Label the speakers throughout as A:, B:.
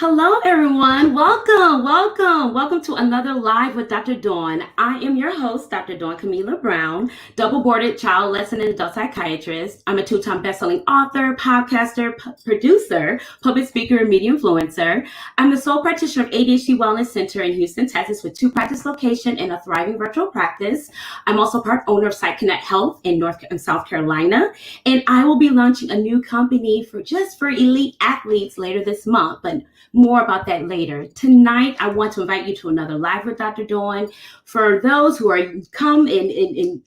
A: Hello, everyone. Welcome to another Live with Dr. Dawn. I am your host, Dr. Dawn Camila Brown, double-boarded child lesson and adult psychiatrist. I'm a two-time best-selling author, podcaster, producer, public speaker, and media influencer. I'm the sole practitioner of ADHD Wellness Center in Houston, Texas, with 2 practice locations and a thriving virtual practice. I'm also part owner of Psych Health in North and South Carolina, and I will be launching a new company for elite athletes later this month, but more about that later. Tonight, I want to invite you to another Live with Dr. Dawn. For those who are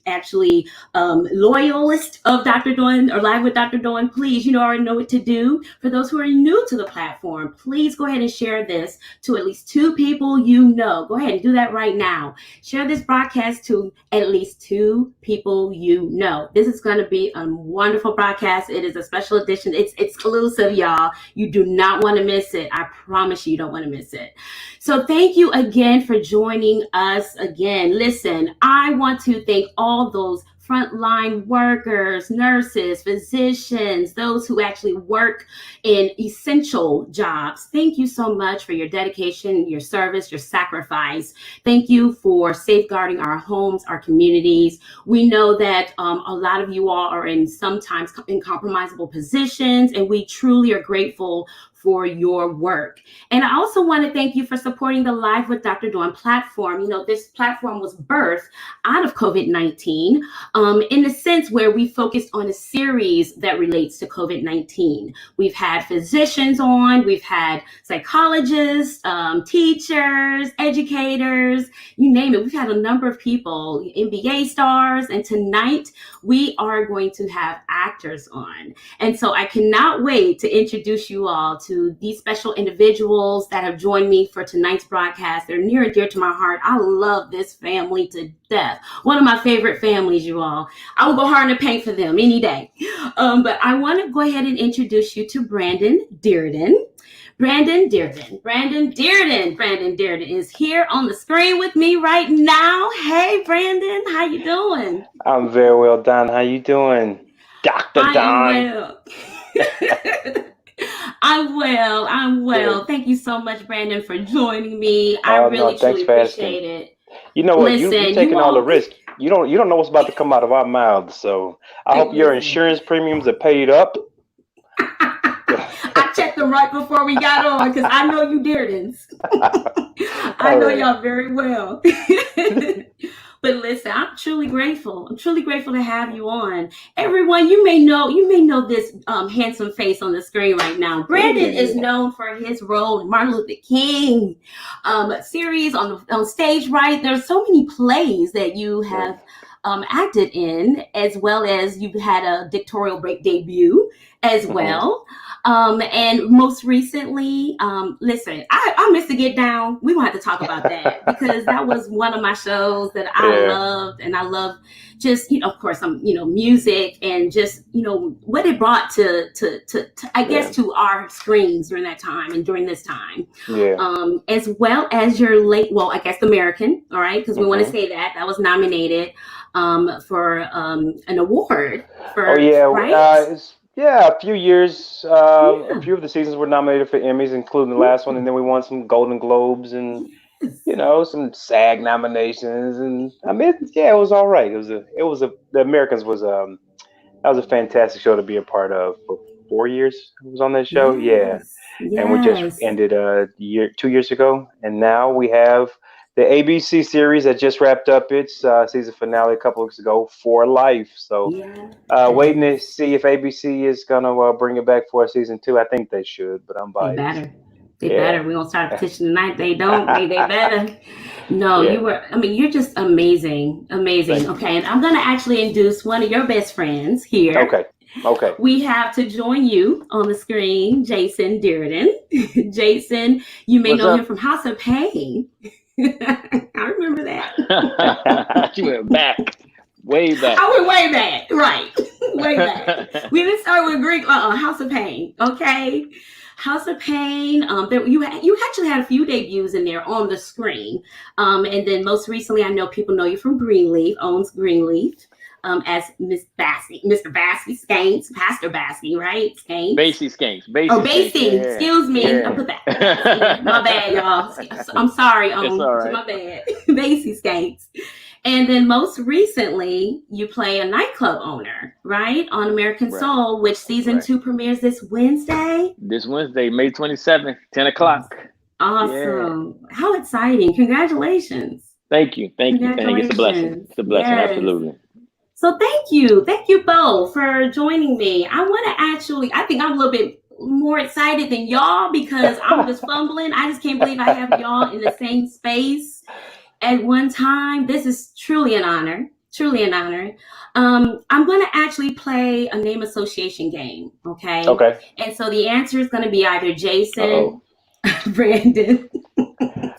A: actually loyalists of Dr. Dawn or Live with Dr. Dawn, please, already know what to do. For those who are new to the platform, please go ahead and share this to at least 2 people you know. Go ahead and do that right now. Share this broadcast to at least 2 people you know. This is going to be a wonderful broadcast. It is a special edition. It's exclusive, y'all. You do not want to miss it. I promise you don't want to miss it. So thank you again for joining us again. Listen, I want to thank all those frontline workers, nurses, physicians, those who actually work in essential jobs. Thank you so much for your dedication, your service, your sacrifice. Thank you for safeguarding our homes, our communities. We know that a lot of you all are sometimes in compromisable positions, and we truly are grateful for your work. And I also want to thank you for supporting the Live with Dr. Dawn platform. This platform was birthed out of COVID-19 in a sense where we focused on a series that relates to COVID-19. We've had physicians on, we've had psychologists, teachers, educators, you name it. We've had a number of people, NBA stars, and tonight we are going to have actors on. And so I cannot wait to introduce you all to these special individuals that have joined me for tonight's broadcast. They're near and dear to my heart. I love this family to death. One of my favorite families, you all. I will go hard in the paint for them any day. But I want to go ahead and introduce you to Brandon Dirden. Brandon Dirden is here on the screen with me right now. Hey, Brandon, how you doing?
B: I'm very well, Don. How you doing, Dr. Don?
A: I'm well. Thank you so much, Brandon, for joining me. I really truly appreciate it.
B: You know what? You're taking all the risk. You don't know what's about to come out of our mouths. So I hope your insurance premiums are paid up.
A: I checked them right before we got on because I know you Deardens. I know y'all very well. But listen, I'm truly grateful. I'm truly grateful to have you on. Everyone, you may know this handsome face on the screen right now. Brandon is known for his role in Martin Luther King series on stage, right? There's so many plays that you have acted in, as well as you've had a directorial debut as well. And most recently, listen, I miss to Get Down. We won't have to talk about that because that was one of my shows that I loved, and I love just, of course, music and just, what it brought to I guess to our screens during that time and during this time, as well as your The American, all right, because we want to say that was nominated for an award for, right?
B: A few years, a few of the seasons were nominated for Emmys, including the last one, and then we won some Golden Globes and some SAG nominations, and it was all right. The Americans was that was a fantastic show to be a part of. For 4 years, I was on that show, and we just ended 2 years ago, and now we have the ABC series that just wrapped up its season finale a couple weeks ago, For Life. So waiting to see if ABC is going to bring it back for a season 2. I think they should, but I'm biased.
A: They better. We're going to start a petition tonight. They don't. They better. No, you're just amazing. Okay, and I'm going to actually introduce one of your best friends here.
B: Okay.
A: We have to join you on the screen, Jason Dirden. Jason, you may know him from House of Pain. I remember that.
C: You went back, way back.
A: I went way back, right? Way back. We didn't start with Greek. House of Pain. Okay, House of Pain. You actually had a few debuts in there on the screen, and then most recently, I know people know you from Greenleaf. Owns Greenleaf. as Miss Bassey, Mr. Bassey Skanks, Pastor Bassey, right? Skanks.
C: 𝙬𝙬𝙬𝙬.
A: Oh, Bassey.
C: Yeah.
A: Excuse me.
C: Yeah.
A: I put that. My bad, y'all. I'm sorry.
C: It's all right.
A: My bad. Bassey Skanks. And then most recently, you play a nightclub owner, right? On American Soul, which season 2 premieres this Wednesday.
C: This Wednesday, May 27th, 10 o'clock.
A: Awesome. Yeah. How exciting. Congratulations.
C: Thank you. It's a blessing. It's a blessing, yes. Absolutely.
A: So thank you both for joining me. I want to I think I'm a little bit more excited than y'all because I'm just fumbling. I just can't believe I have y'all in the same space at one time. This is truly an honor. I'm going to actually play a name association game, okay?
B: Okay.
A: And so the answer is going to be either Jason, Brandon,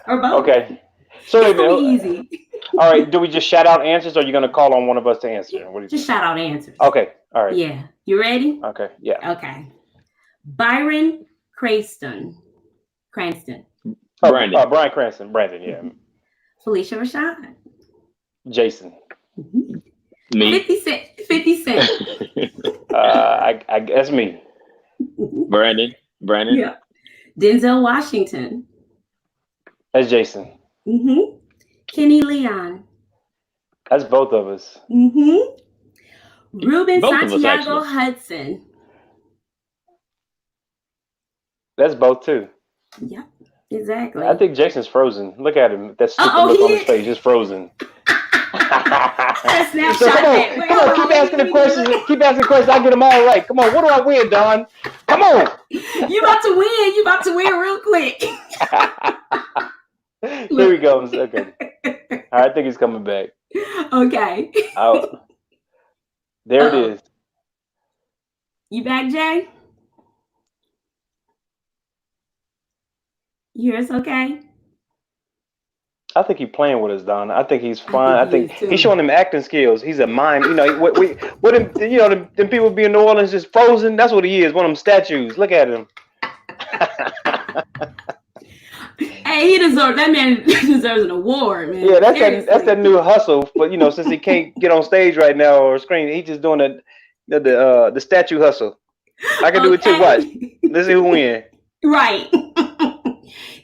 A: or both.
B: Okay. So
A: it's going to be easy.
B: All right. Do we just shout out answers, or are you going to call on one of us to answer? What do you
A: just shout out answers.
B: Okay. All right.
A: Yeah. You ready?
B: Okay. Yeah.
A: Okay. Byron Cranston.
C: Brandon.
B: Bryan Cranston. Brandon. Yeah.
A: Felicia Rashad.
B: Jason.
C: Mm-hmm. Me.
A: 50 Cent.
B: I guess me.
C: Brandon.
A: Yeah. Denzel Washington.
B: That's Jason.
A: Mm-hmm. Kenny Leon.
B: That's both of us.
A: Mm-hmm. Ruben
C: both
A: Santiago Hudson.
B: That's both too.
A: Yep, exactly.
B: I think Jason's frozen. Look at him. That stupid look on his face, just frozen.
A: Snapshot.
B: So come on, keep asking the questions. I get them all right. Come on, what do I win, Don? Come on.
A: You about to win real quick.
B: Here we go. Okay. I think he's coming back.
A: Okay.
B: There it is.
A: You back, Jay? You hear us okay?
B: I think he's playing with us, Don. I think he's fine. I think he's showing him acting skills. He's a mime. You know, them people be in New Orleans just frozen. That's what he is. One of them statues. Look at him.
A: Hey, that man deserves an award, man.
B: Yeah, that's that new hustle. But since he can't get on stage right now or screen, he's just doing the statue hustle. I can do it too. Watch. Let's see who win.
A: Right.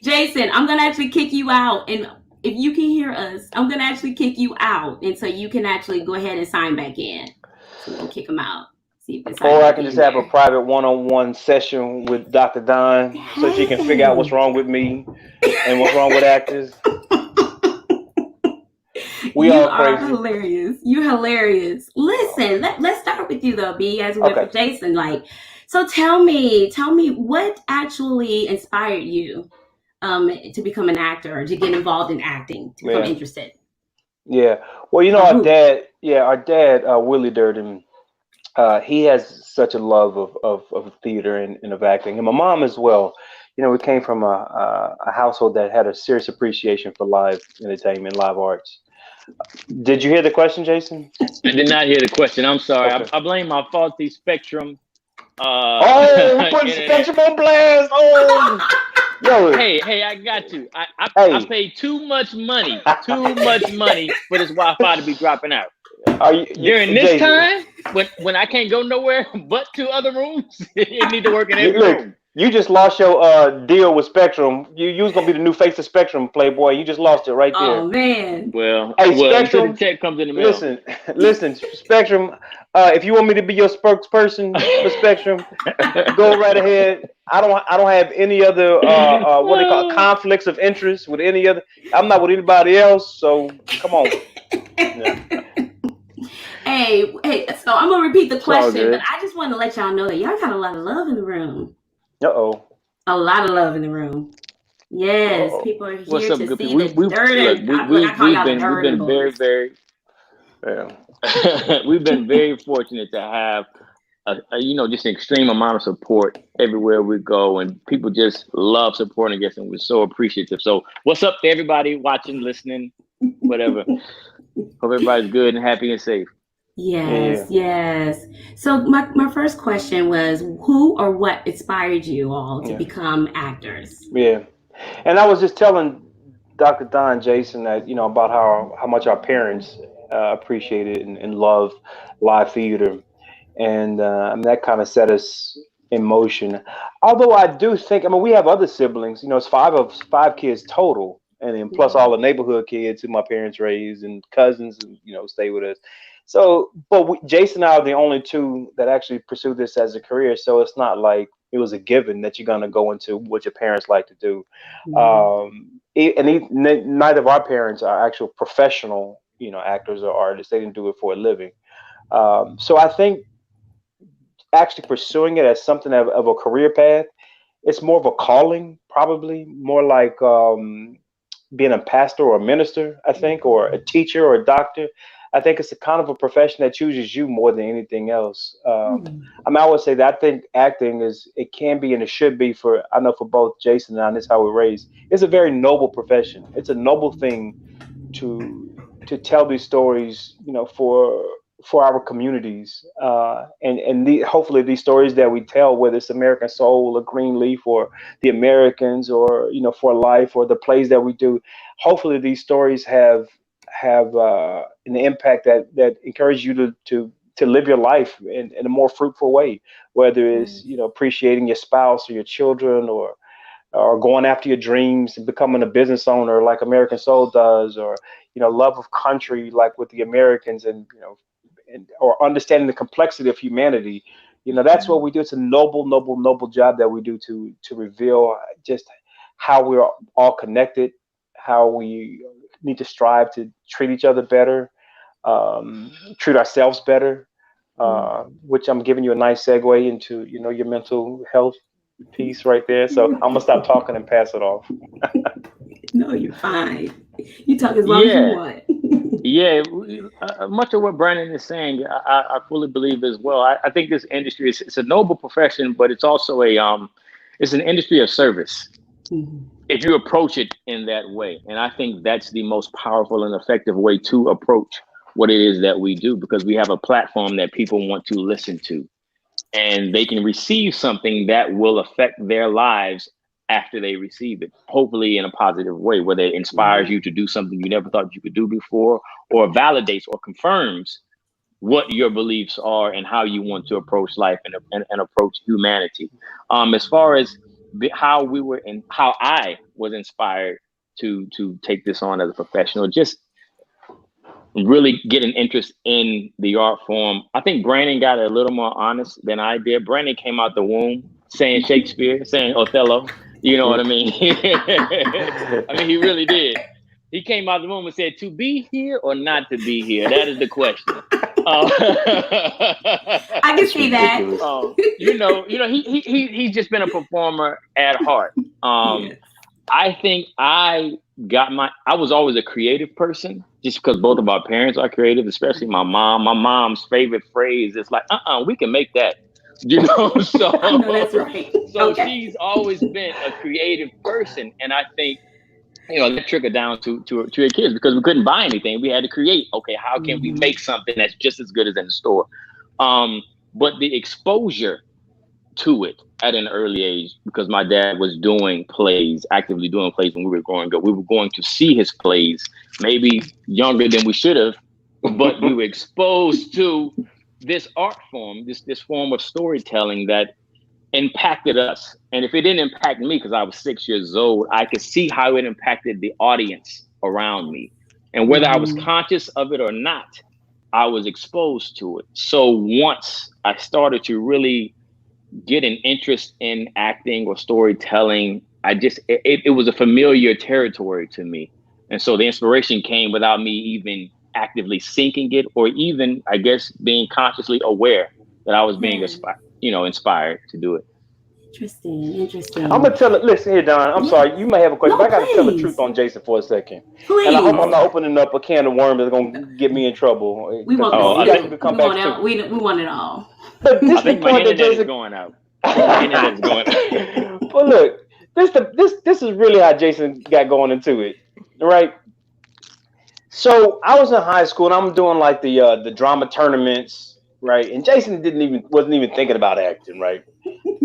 A: Jason, I'm gonna actually kick you out, and if you can hear us, I'm gonna actually kick you out, and so you can actually go ahead and sign back in. So we'll kick him out.
B: Or I can just have a private one-on-one session with Dr. Don so she can figure out what's wrong with me and what's wrong with actors. We all crazy.
A: Hilarious. You're hilarious. Listen, let's start with you though, B, as we went for Jason. So tell me what actually inspired you to become an actor or to get involved in acting, to become interested?
B: Yeah. Well, our dad, Willie Dirden, he has such a love of theater and of acting, and my mom as well. We came from a household that had a serious appreciation for live entertainment, live arts. Did you hear the question, Jason?
C: I did not hear the question. I'm sorry. Okay. I blame my faulty Spectrum.
B: We're putting Spectrum on blast. Oh, yo.
C: Hey, I got you. I paid too much money for this Wi-Fi to be dropping out. During this time, when I can't go nowhere but to other rooms, it need to work in every room.
B: You just lost your deal with Spectrum. You was gonna be the new face of Spectrum, Playboy. You just lost it right there.
A: Oh man.
C: Well,
B: Spectrum.
C: The check comes in the mail.
B: Listen, Spectrum. If you want me to be your spokesperson for Spectrum, go right ahead. I don't have any other what they call conflicts of interest with any other. I'm not with anybody else. So come on. Yeah.
A: Hey, so I'm gonna repeat the question, but I just want to let y'all know that y'all got a lot of love in the room. A lot of love in the room. Yes, people are here to see the Dirden.
C: We've been very fortunate to have just an extreme amount of support everywhere we go, and people just love supporting us, and we're so appreciative. So what's up to everybody watching, listening, whatever. Hope everybody's good and happy and safe.
A: Yes. So my first question was, who or what inspired you all to become actors?
B: Yeah. And I was just telling Dr. Don, Jason, that, about how much our parents appreciated and loved live theater, and that kind of set us in motion. Although I do think, I mean, we have other siblings. You know, it's five kids total, and then plus all the neighborhood kids who my parents raised, and cousins, and stay with us. So, but Jason and I are the only two that actually pursue this as a career. So it's not like it was a given that you're gonna go into what your parents like to do. Neither of our parents are actual professional, actors or artists. They didn't do it for a living. So I think actually pursuing it as something of a career path, it's more of a calling, probably more like being a pastor or a minister, I think, or a teacher or a doctor. I think it's a kind of a profession that chooses you more than anything else. I mean, I would say that I think acting it can be and it should be I know for both Jason and I, and this is how we're raised. It's a very noble profession. It's a noble thing to tell these stories, for our communities, hopefully these stories that we tell, whether it's American Soul or Greenleaf or The Americans or For Life or the plays that we do, hopefully these stories have an impact that encourages you to live your life in a more fruitful way, whether it's appreciating your spouse or your children or going after your dreams and becoming a business owner like American Soul does, or love of country like with The Americans, and or understanding the complexity of humanity. That's what we do. It's a noble job that we do to reveal just how we're all connected, how we need to strive to treat each other better, treat ourselves better, which I'm giving you a nice segue into your mental health piece right there. So I'm gonna stop talking and pass it off.
A: No, you're fine. You talk as long as you want.
C: Yeah, much of what Brandon is saying, I fully believe as well. I think this industry it's a noble profession, but it's also it's an industry of service. If you approach it in that way, and I think that's the most powerful and effective way to approach what it is that we do, because we have a platform that people want to listen to, and they can receive something that will affect their lives after they receive it, hopefully in a positive way, whether it inspires you to do something you never thought you could do before, or validates or confirms what your beliefs are and how you want to approach life and approach humanity. As far as how I was inspired to take this on as a professional, just really get an interest in the art form. I think Brandon got a little more honest than I did. Brandon came out the womb saying Shakespeare, saying Othello. You know what I mean? I mean, he really did. He came out the womb and said, "To be here or not to be here? That is the question."
A: I can see that.
C: He's just been a performer at heart. I think I was always a creative person, just because both of our parents are creative, especially my mom. My mom's favorite phrase is like, we can make that. So
A: I know that's right.
C: So she's always been a creative person, and I think that trickled down to her kids, because we couldn't buy anything. We had to create. Okay, how can we make something that's just as good as in the store? But the exposure to it at an early age, because my dad was actively doing plays when we were growing up. We were going to see his plays, maybe younger than we should have, but we were exposed to this art form, this form of storytelling that impacted us. And if it didn't impact me because I was 6 years old, I could see how it impacted the audience around me. And whether I was conscious of it or not, I was exposed to it. So once I started to really get an interest in acting or storytelling, it was a familiar territory to me. And so the inspiration came without me even actively seeking it, or even, I guess, being consciously aware that I was being inspired to do it.
A: Interesting.
B: I'm gonna tell it. Listen here, Don. I'm sorry. You may have a question, but I gotta tell the truth on Jason for a second.
A: Please.
B: And I hope I'm not opening up a can of worms that's gonna get me in trouble.
A: We want we want it all.
B: But this
C: I think my internet is going out.
B: But look, this is really how Jason got going into it, right? So I was in high school and I'm doing like the drama tournaments, right? And Jason wasn't even thinking about acting, right?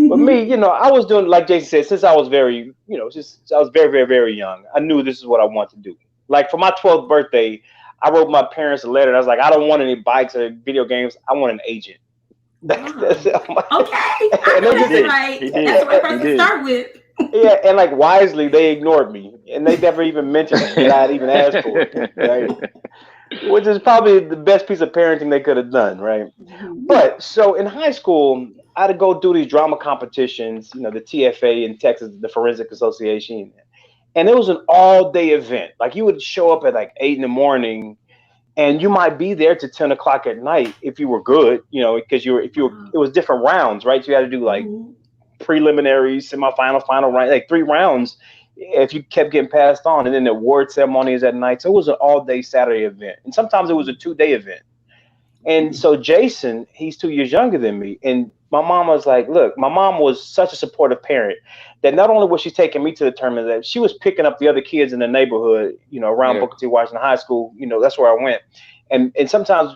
B: But me, I was doing, like Jason said, since I was very, I was very, very, very young. I knew this is what I wanted to do. Like for my 12th birthday, I wrote my parents a letter. And I was like, I don't want any bikes or video games. I want an agent. That's it.
A: Okay, I
B: And
A: know
B: they just
A: that's right.
C: He did.
A: That's the right
C: He
A: person to
C: did.
A: start with.
B: yeah, and like wisely, they ignored me, and they never even mentioned that I had even asked for it, right? Which is probably the best piece of parenting they could have done, right? But so in high school, I had to go do these drama competitions, you know, the TFA in Texas, the Forensic Association, and it was an all-day event. Like you would show up at like 8 in the morning, and you might be there to 10 o'clock at night if you were good, you know, because it was different rounds, right? So you had to do like preliminaries, semifinal, final round, like 3 rounds if you kept getting passed on, and then the award ceremony is at night. So it was an all-day Saturday event, and sometimes it was a 2-day event. And so Jason, he's 2 years younger than me, and my mom was like, look, my mom was such a supportive parent that not only was she taking me to the tournament, that she was picking up the other kids in the neighborhood, you know, around Booker T. Washington High School. You know, that's where I went, and sometimes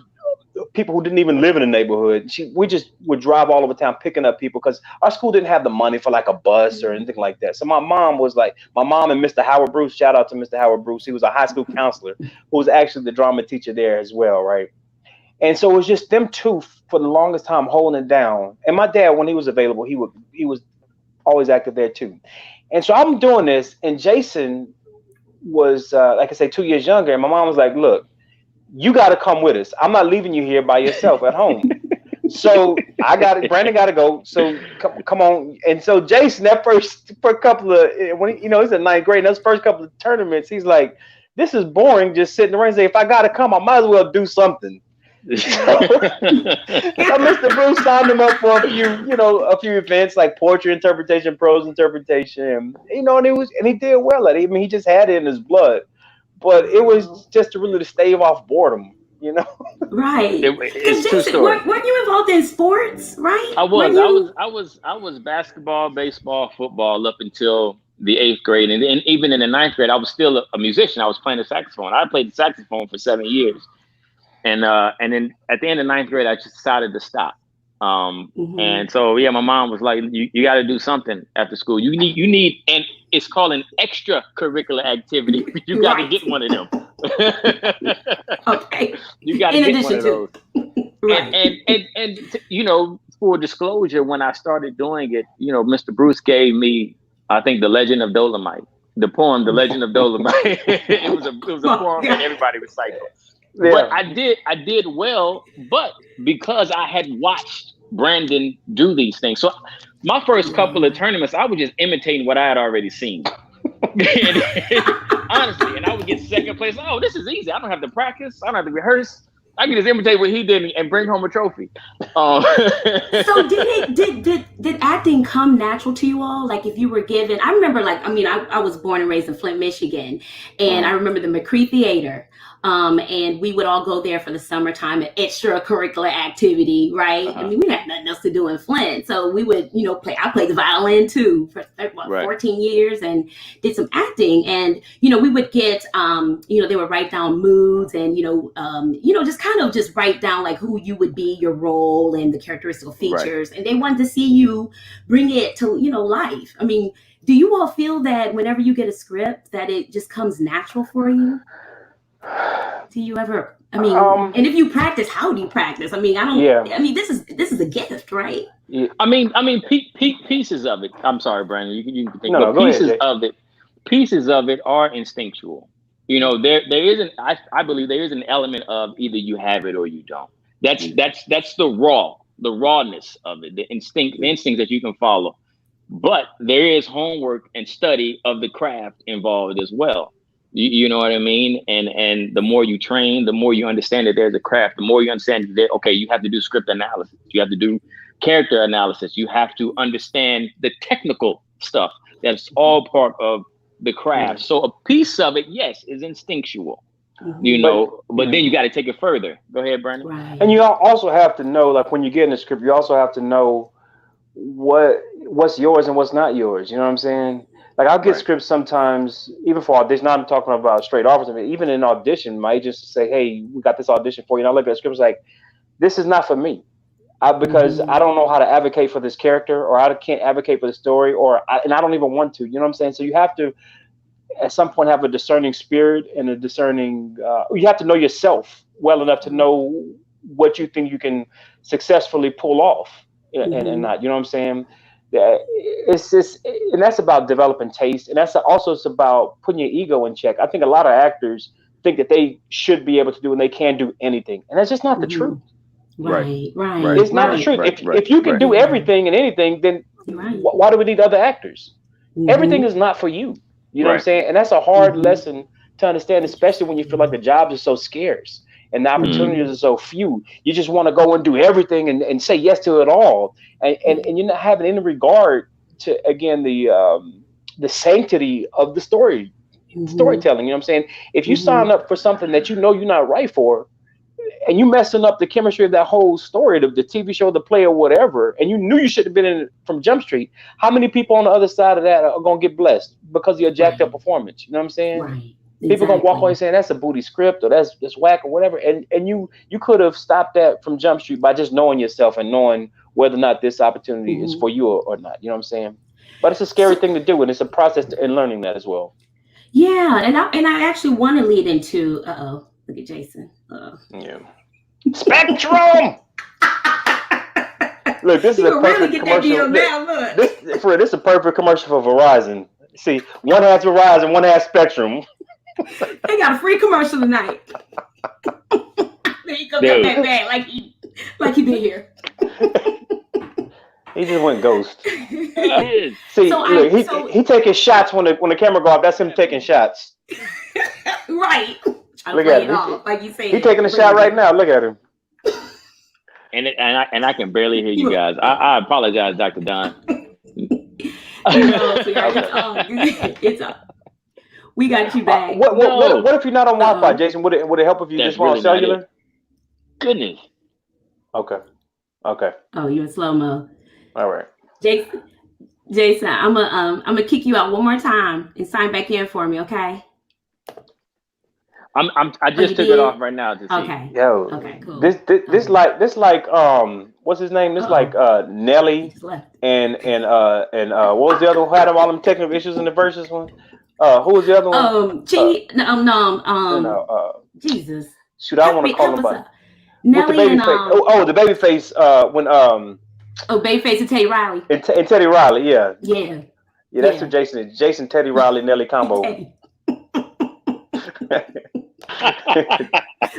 B: people who didn't even live in the neighborhood, we just would drive all over town picking up people because our school didn't have the money for like a bus or anything like that. So my mom and Mr. Howard Bruce, shout out to Mr. Howard Bruce. He was a high school counselor who was actually the drama teacher there as well, right? And so it was just them two for the longest time holding it down. And my dad, when he was available, he was always active there too. And so I'm doing this, and Jason was, like I say, 2 years younger. And my mom was like, look, you got to come with us. I'm not leaving you here by yourself at home. So Brandon got to go. So come on. And so Jason, that first couple of, when you know, he's in 9th grade, and those first couple of tournaments, he's like, this is boring just sitting around and say, if I got to come, I might as well do something. So Mr. Bruce signed him up for a few events like poetry interpretation, prose interpretation, you know, and he did well at it. I mean, he just had it in his blood. But it was just to stave off boredom, you know.
A: Right.
C: It's true story.
A: Weren't you involved in sports, right?
C: I was basketball, baseball, football up until the 8th grade, and then even in the 9th grade, I was still a musician. I was playing the saxophone. I played the saxophone for 7 years, and then at the end of 9th grade, I just decided to stop. And so my mom was like, you got to do something after school. You need, and it's called an extracurricular activity. You got to get one of them.
A: Okay.
C: You got to get one of those. Right. And you know, for disclosure, when I started doing it, you know, Mr. Bruce gave me, I think, The Legend of 𝙬𝙬𝙀, the poem, The Legend of 𝙬𝙬𝙀. it was a poem that everybody recited. Yeah. But I did well, but because I had watched Brandon do these things. So my first couple of tournaments, I was just imitating what I had already seen. Honestly, and I would get second place. Oh, this is easy. I don't have to practice. I don't have to rehearse. I can just imitate what he did and bring home a trophy.
A: So did acting come natural to you all? Like if you were given, I remember I was born and raised in Flint, Michigan, and I remember the McCree Theater. And we would all go there for the summertime, an extracurricular activity, right? I mean, we had nothing else to do in Flint. So we would, play. I played the violin too for 14 years and did some acting. And, we would get, they would write down moods and, just write down like who you would be, your role and the characteristical features. Right. And they wanted to see you bring it to, life. I mean, do you all feel that whenever you get a script that it just comes natural for you? Do you ever? I mean, and if you practice, how do you practice? I mean, I don't. Yeah. I mean, this is a gift, right?
C: Yeah. I mean, pieces of it. I'm sorry, Brandon. You can take pieces of it are instinctual. There isn't. I believe there is an element of either you have it or you don't. That's the rawness of it, the instincts that you can follow. But there is homework and study of the craft involved as well. You know what I mean? And the more you train, the more you understand that there's a craft, the more you understand that, okay, you have to do script analysis. You have to do character analysis. You have to understand the technical stuff. That's all part of the craft. So a piece of it, yes, is instinctual, but then you got to take it further. Go ahead, Brandon.
B: Right. And you also have to know, like when you get in the script, you also have to know what's yours and what's not yours. You know what I'm saying? Like I'll get scripts sometimes, even for audition. Now I'm talking about straight offers. I mean, even in audition, my agents say, "Hey, we got this audition for you." And I look at the scripts like, "This is not for me," because I don't know how to advocate for this character, or I can't advocate for the story, and I don't even want to. You know what I'm saying? So you have to at some point have a discerning spirit and a discerning. You have to know yourself well enough to know what you think you can successfully pull off and not. You know what I'm saying? Yeah, it's just, and that's about developing taste, and that's also it's about putting your ego in check. I think a lot of actors think that they should be able to do and they can do anything, and that's just not the truth.
A: Right.
B: It's not the truth. If you can do everything and anything, then why do we need other actors? Everything is not for you. You know what I'm saying? And that's a hard lesson to understand, especially when you feel like the jobs are so scarce and the opportunities are so few. You just want to go and do everything and say yes to it all. And you're not having any regard to, again, the sanctity of the storytelling. You know what I'm saying? If you sign up for something that you know you're not right for, and you messing up the chemistry of that whole story, the TV show, the play, or whatever, and you knew you should have been in it from Jump Street, how many people on the other side of that are going to get blessed because of your jacked up performance? You know what I'm saying?
A: Right.
B: People going to walk away saying that's a booty script or that's whack or whatever. And you could have stopped that from Jump Street by just knowing yourself and knowing whether or not this opportunity is for you or not. You know what I'm saying? But it's a scary thing to do, and it's a process in learning that as well.
A: Yeah, and I actually want to lead into, look at Jason.
B: Yeah. Spectrum. Look, this is a perfect commercial. This is a perfect commercial for Verizon. See, one has Verizon, one has Spectrum.
A: They got a free commercial tonight. There you go, come back like he been here.
B: He just went ghost. See, look, he taking shots when the camera go off. That's him taking shots.
A: Right.
B: Look at him.
A: Like you say.
B: He's taking a shot right now. Look at him.
C: And I can barely hear you guys. I apologize, Dr. Don.
A: It's up. We got you back.
B: What if you're not on Wi-Fi, Jason? Would it help if you just went on cellular?
C: Goodness.
B: Okay.
A: Oh, you in slow mo.
B: All right.
A: Jason, I'm gonna kick you out one more time and sign back in for me, okay?
C: I just took it off right now to see.
A: Okay.
B: Yo.
A: Okay, cool.
B: This like what's his name? This like Nelly and what was the other one who had all them technical issues in the verses one? Who was the other one?
A: Jesus.
B: Shoot, I want to call him by
A: Nelly and
B: the baby face when
A: Babyface and Teddy Riley.
B: And Teddy Riley, yeah.
A: Yeah.
B: Yeah, that's who Jason is. Jason, Teddy Riley, Nelly combo.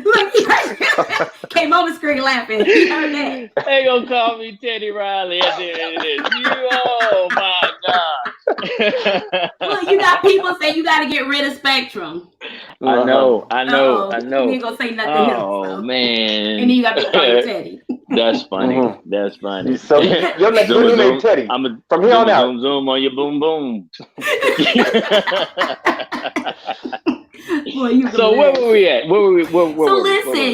A: Look, came on the screen laughing. You heard that?
C: They gonna call me Teddy Riley at the end of this. Oh my God.
A: Look, you got people say you got to get rid of Spectrum.
C: I know.
A: You ain't gonna say nothing else.
C: Oh man.
A: And then you got to call you Teddy.
C: That's funny. That's funny.
B: So your next name Teddy. From here on out.
C: Zoom on your boom boom.
A: Boy,
C: so where were we at?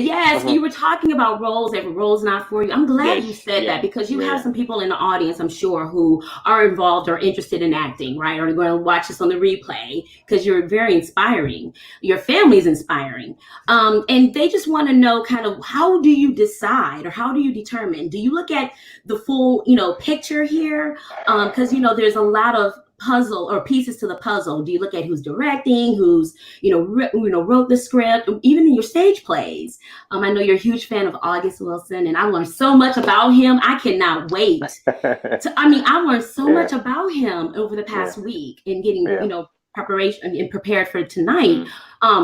A: Yes, you were talking about roles. If a role's not for you, I'm glad you said that, because you have some people in the audience, I'm sure, who are involved or interested in acting, right? Or going to watch this on the replay because you're very inspiring. Your family's inspiring, and they just want to know kind of how do you decide or how do you determine? Do you look at the full, picture here? Because there's a lot of puzzle or pieces to the puzzle. Do you look at who's directing, who's wrote the script, even in your stage plays? I know you're a huge fan of August Wilson, and I learned so much about him. I cannot wait. I learned so much about him over the past week in getting preparation and prepared for tonight.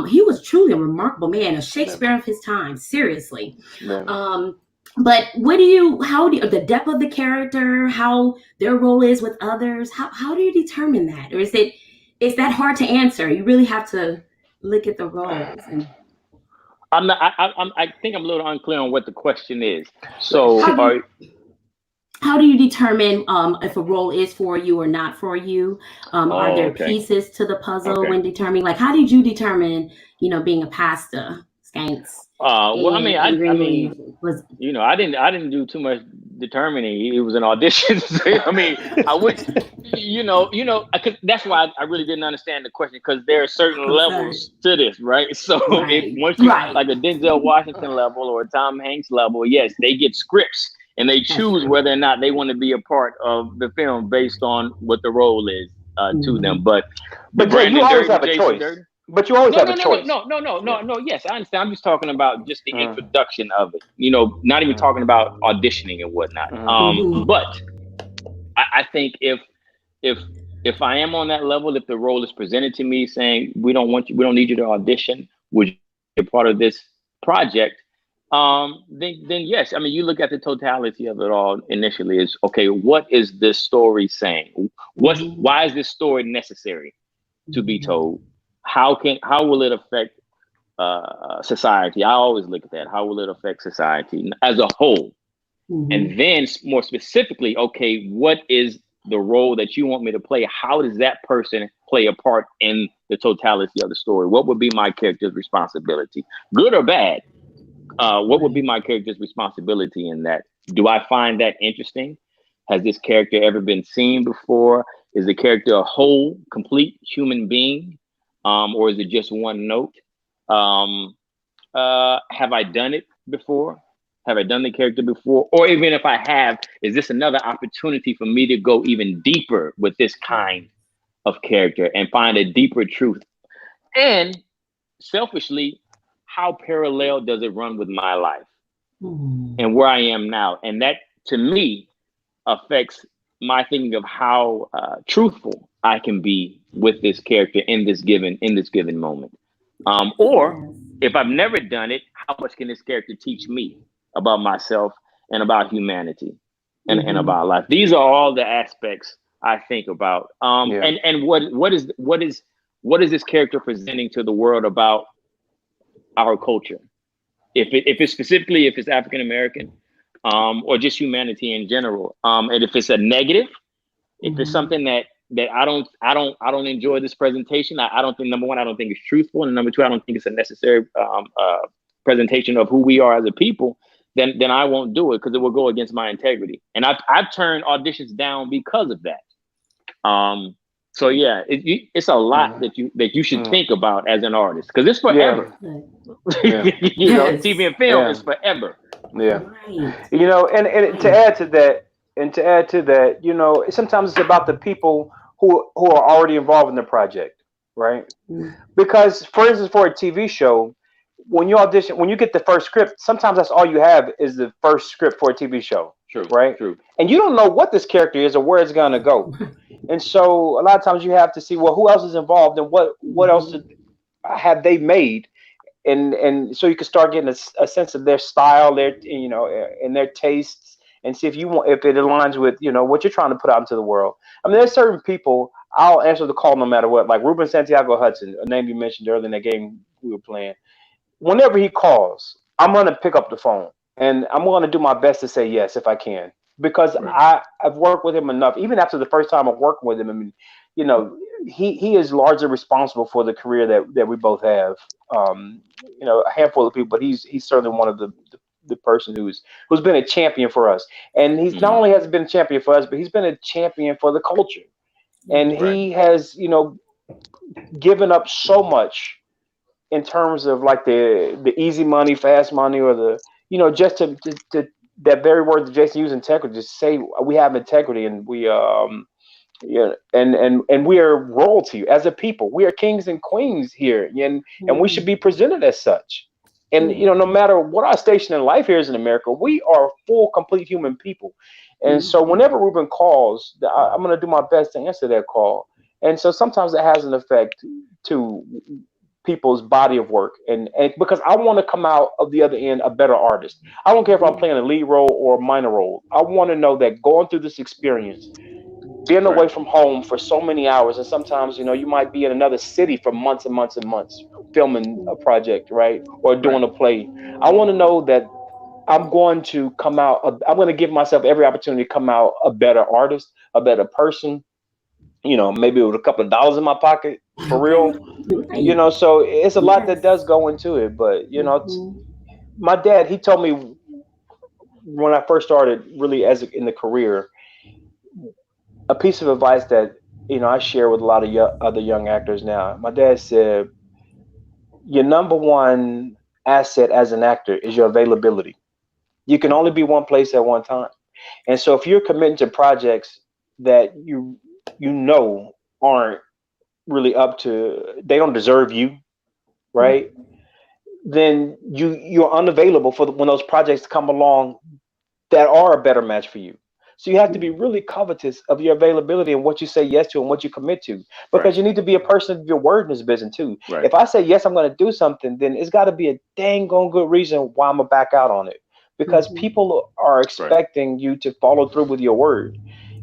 A: He was truly a remarkable man, a Shakespeare of his time. Seriously. But how do you, the depth of the character, how their role is with others, how do you determine that? Or is that hard to answer? You really have to look at the roles.
C: I think I'm a little unclear on what the question is. So
A: how do you determine if a role is for you or not for you? Are there pieces to the puzzle when determining? Like, how did you determine, being a pastor, Skanks?
C: I didn't do too much determining. It was an audition. I would, cause that's why I really didn't understand the question, because there are certain levels to this, right? So once you like a Denzel Washington level or a Tom Hanks level, yes, they get scripts and they choose whether or not they want to be a part of the film based on what the role is. to them. But
B: Jay, you always have a
C: Jason
B: choice. But you always have a choice.
C: No. Yes, I understand. I'm just talking about just the introduction of it. You know, not even talking about auditioning and whatnot. But I think if I am on that level, if the role is presented to me saying we don't need you to audition, would you be a part of this project? Then yes. I mean, you look at the totality of it all initially. Is okay. What is this story saying? Why is this story necessary to be told? How will it affect society? I always look at that. How will it affect society as a whole? And then more specifically, okay, what is the role that you want me to play? How does that person play a part in the totality of the story? What would be my character's responsibility, good or bad? What would be my character's responsibility in that? Do I find that interesting? Has this character ever been seen before? Is the character a whole, complete human being? Or is it just one note? Have I done it before? Have I done the character before? Or even if I have, is this another opportunity for me to go even deeper with this kind of character and find a deeper truth? And selfishly, how parallel does it run with my life and where I am now? And that, to me, affects my thinking of how truthful I can be with this character in this given moment. Or if I've never done it, how much can this character teach me about myself and about humanity and about life? These are all the aspects I think about. And what is this character presenting to the world about our culture? If it's African American, or just humanity in general. And if it's a negative, if it's something that I don't enjoy this presentation, I don't think, number one, I don't think it's truthful, and number two, I don't think it's a necessary presentation of who we are as a people, then I won't do it, because it will go against my integrity. And I've turned auditions down because of that. So yeah, it's a lot that you should think about as an artist, because it's forever. You know, TV and film is forever.
B: Yeah. You know, and to add to that, you know, sometimes it's about the people who are already involved in the project, right? Because, for instance, for a TV show, when you audition, when you get the first script, sometimes that's all you have is the first script for a TV show.
C: True.
B: Right?
C: True.
B: And you don't know what this character is or where it's going to go. And so a lot of times you have to see, well, who else is involved and what else have they made? And so you can start getting a sense of their style, their, you know, and their tastes, and see if it aligns with, you know, what you're trying to put out into the world. I mean, there's certain people I'll answer the call no matter what, like Ruben Santiago Hudson, a name you mentioned earlier in that game we were playing. Whenever he calls, I'm going to pick up the phone and I'm going to do my best to say yes if I can, because I've worked with him enough. Even after the first time of working with him, I mean, you know, he is largely responsible for the career that we both have. You know, a handful of people, but he's certainly one of the person who's been a champion for us. And he's not only has been a champion for us, but he's been a champion for the culture. And he has, you know, given up so much in terms of like the easy money, fast money, or the, you know, just to that very word that Jason used, integrity, just say we have integrity, and we and we are royalty as a people. We are kings and queens here, and we should be presented as such. And you know, no matter what our station in life here is in America, we are full, complete human people. And so whenever Ruben calls, I'm going to do my best to answer that call. And so sometimes it has an effect to people's body of work, and because I want to come out of the other end a better artist. I don't care if I'm playing a lead role or a minor role. I want to know that going through this experience, being away from home for so many hours, and sometimes, you know, you might be in another city for months and months and months filming a project, right, or doing a play. I want to know that I'm going to come out, I'm going to give myself every opportunity to come out a better artist, a better person, you know, maybe with a couple of dollars in my pocket, for real. You know, so it's a lot that does go into it. But, you know, my dad, he told me when I first started really in the career, a piece of advice that, you know, I share with a lot of other young actors now. My dad said, your number one asset as an actor is your availability. You can only be one place at one time. And so if you're committing to projects that you know aren't really they don't deserve you, right? Then you're unavailable for when those projects come along that are a better match for you. So you have to be really covetous of your availability and what you say yes to and what you commit to, because you need to be a person of your word in this business too.
C: Right.
B: If I say yes, I'm going to do something, then it's got to be a dang on good reason why I'm gonna back out on it, because people are expecting you to follow through with your word.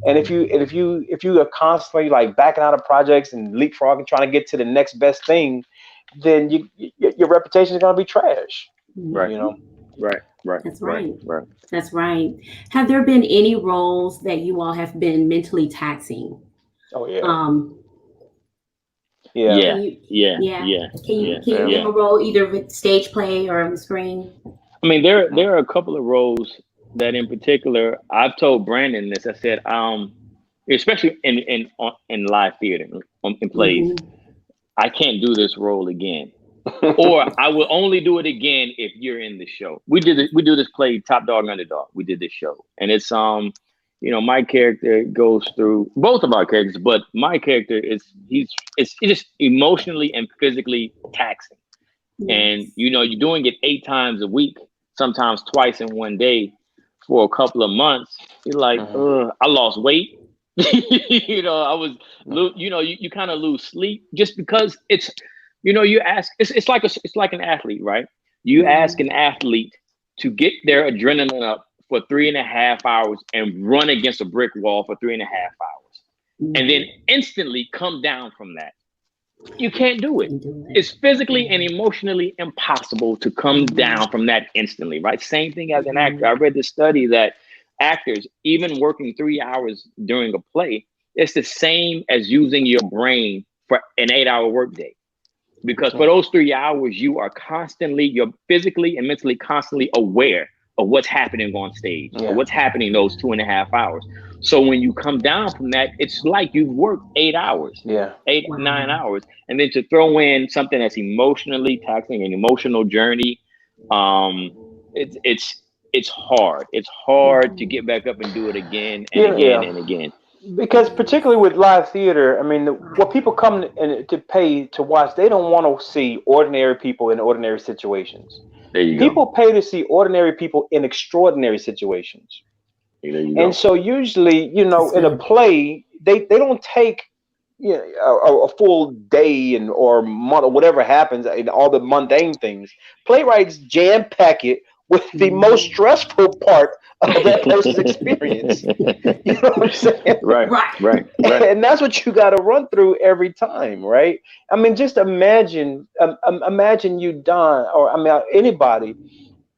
B: And if you are constantly like backing out of projects and leapfrogging, trying to get to the next best thing, then your reputation is going to be trash.
C: Right.
B: You know.
C: Right.
A: That's right. That's right. Have there been any roles that you all have been mentally taxing?
B: Oh yeah.
C: Yeah.
A: Can you give a role either with stage play or on the screen?
C: I mean, there are a couple of roles that in particular I've told Brandon this. I said, especially in live theater, in plays, I can't do this role again. Or I will only do it again if you're in the show. We do this play, Top Dog and Underdog. We did this show, and it's my character goes through, both of our characters, but my character it's just emotionally and physically taxing. And you're doing it 8 times a week, sometimes twice in one day for a couple of months. You're like, I lost weight. I was, you kind of lose sleep just because it's. You ask, it's like an athlete, right? You ask an athlete to get their adrenaline up for 3.5 hours and run against a brick wall for 3.5 hours, and then instantly come down from that. You can't do it. It's physically and emotionally impossible to come down from that instantly, right? Same thing as an actor. I read this study that actors, even working 3 hours during a play, it's the same as using your brain for an 8-hour workday. Because for those 3 hours, you're physically and mentally constantly aware of what's happening on stage, or what's happening those 2.5 hours. So when you come down from that, it's like you've worked 8 hours, 9 hours. And then to throw in something that's emotionally taxing, an emotional journey, it's hard. It's hard to get back up and do it again and again and again.
B: Because particularly with live theater, I mean, what people come to pay to watch, they don't want to see ordinary people in ordinary situations. People pay to see ordinary people in extraordinary situations. And so usually, in a play, they don't take a full day or month or whatever happens in all the mundane things. Playwrights jam pack it with the most stressful part of that person's experience. You know what I'm saying?
C: Right.
B: And that's what you got to run through every time, right? I mean, just imagine you, Don, or anybody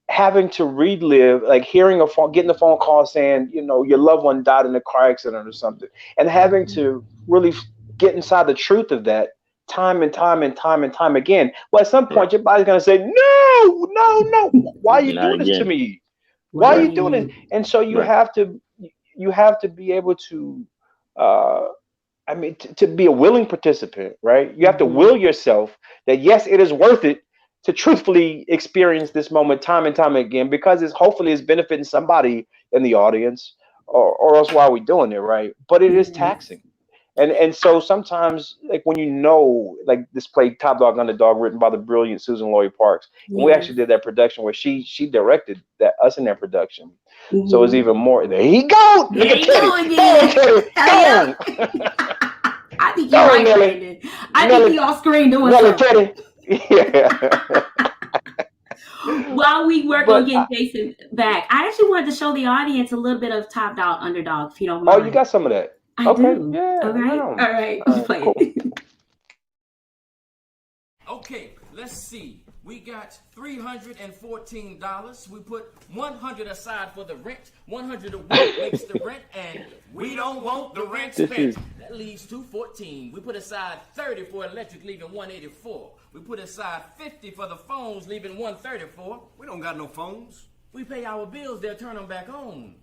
B: having to relive, like getting a phone call saying, your loved one died in a car accident or something, and having to really get inside the truth of that time and time again. Well, at some point, your body's gonna say, no, why are you doing this to me? Why are you doing it? And so you have to be able to, to be a willing participant, right? You have to will yourself that yes, it is worth it to truthfully experience this moment time and time again, because hopefully it's benefiting somebody in the audience, or else why are we doing it, right? But it is taxing. And so sometimes, like when like this play Top Dog Underdog, written by the brilliant Susan Lloyd Parks, and we actually did that production where she directed us in that production. So it's even more. There he go. Look at Teddy. Go, Teddy.
A: I think you're right, Brandon. I think he off screen doing something.
B: Yeah.
A: While we work on getting Jason back, I actually wanted to show the audience a little bit of Top Dog Underdog, if you don't mind.
B: Oh, you got some of that?
A: I do.
B: Yeah.
A: All right. Cool.
D: Okay, let's see. We got $314. We put $100 aside for the rent. $100 a week makes the rent, and we don't want the rent spent. That leaves $214. We put aside $30 for electric, leaving $184. We put aside $50 for the phones, leaving $134.
E: We don't got no phones.
D: We pay our bills, they'll turn them back on.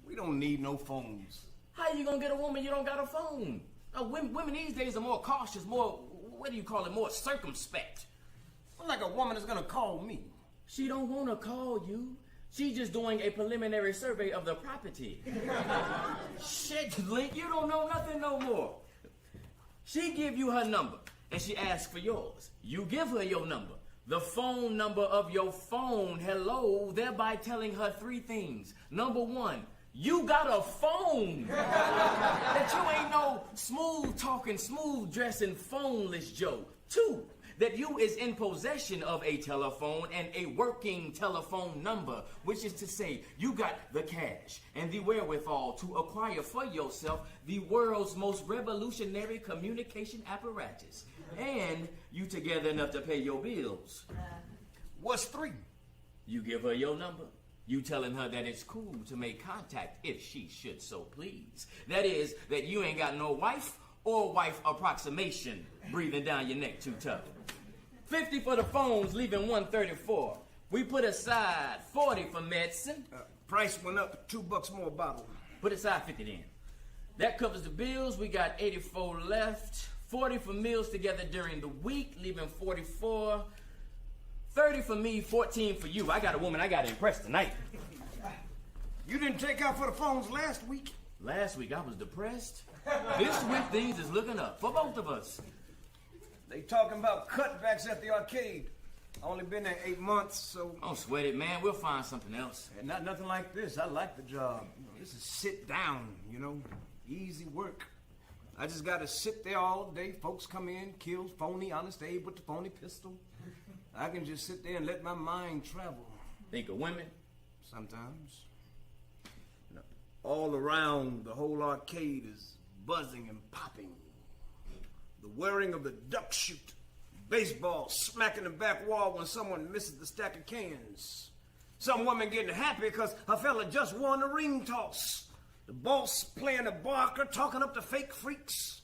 E: We don't need no phones.
D: How you gonna get a woman you don't got a phone? Women these days are more cautious, more circumspect.
E: Well, like a woman is gonna call me.
D: She don't wanna call you. She's just doing a preliminary survey of the property. Shit, Link, you don't know nothing no more. She give you her number, and she asks for yours. You give her your number, the phone number of your phone, hello, thereby telling her three things. Number one, you got a phone. That you ain't no smooth talking, smooth dressing, phoneless Joe. Two, that you is in possession of a telephone and a working telephone number, which is to say you got the cash and the wherewithal to acquire for yourself the world's most revolutionary communication apparatus. And you together enough to pay your bills.
E: What's three?
D: You give her your number. You telling her that it's cool to make contact if she should so please. That is, that you ain't got no wife or wife approximation breathing down your neck too tough. 50 for the phones, leaving 134. We put aside 40 for medicine.
E: Price went up, $2 more a bottle.
D: Put aside 50 then. That covers the bills. We got 84 left. 40 for meals together during the week, leaving 44. 30 for me, 14 for you. I got a woman I got to impress tonight.
E: You didn't take out for the phones last week?
D: Last week I was depressed. This week things is looking up for both of us.
E: They talking about cutbacks at the arcade. I only been there 8 months, so...
D: Don't sweat it, man. We'll find something else.
E: And nothing like this. I like the job. This is sit down, easy work. I just got to sit there all day. Folks come in, kill phony Honest Abe with the phony pistol. I can just sit there and let my mind travel.
D: Think of women?
E: Sometimes. All around, the whole arcade is buzzing and popping. The whirring of the duck shoot. Baseball smacking the back wall when someone misses the stack of cans. Some woman getting happy because her fella just won the ring toss. The boss playing a barker, talking up the fake freaks.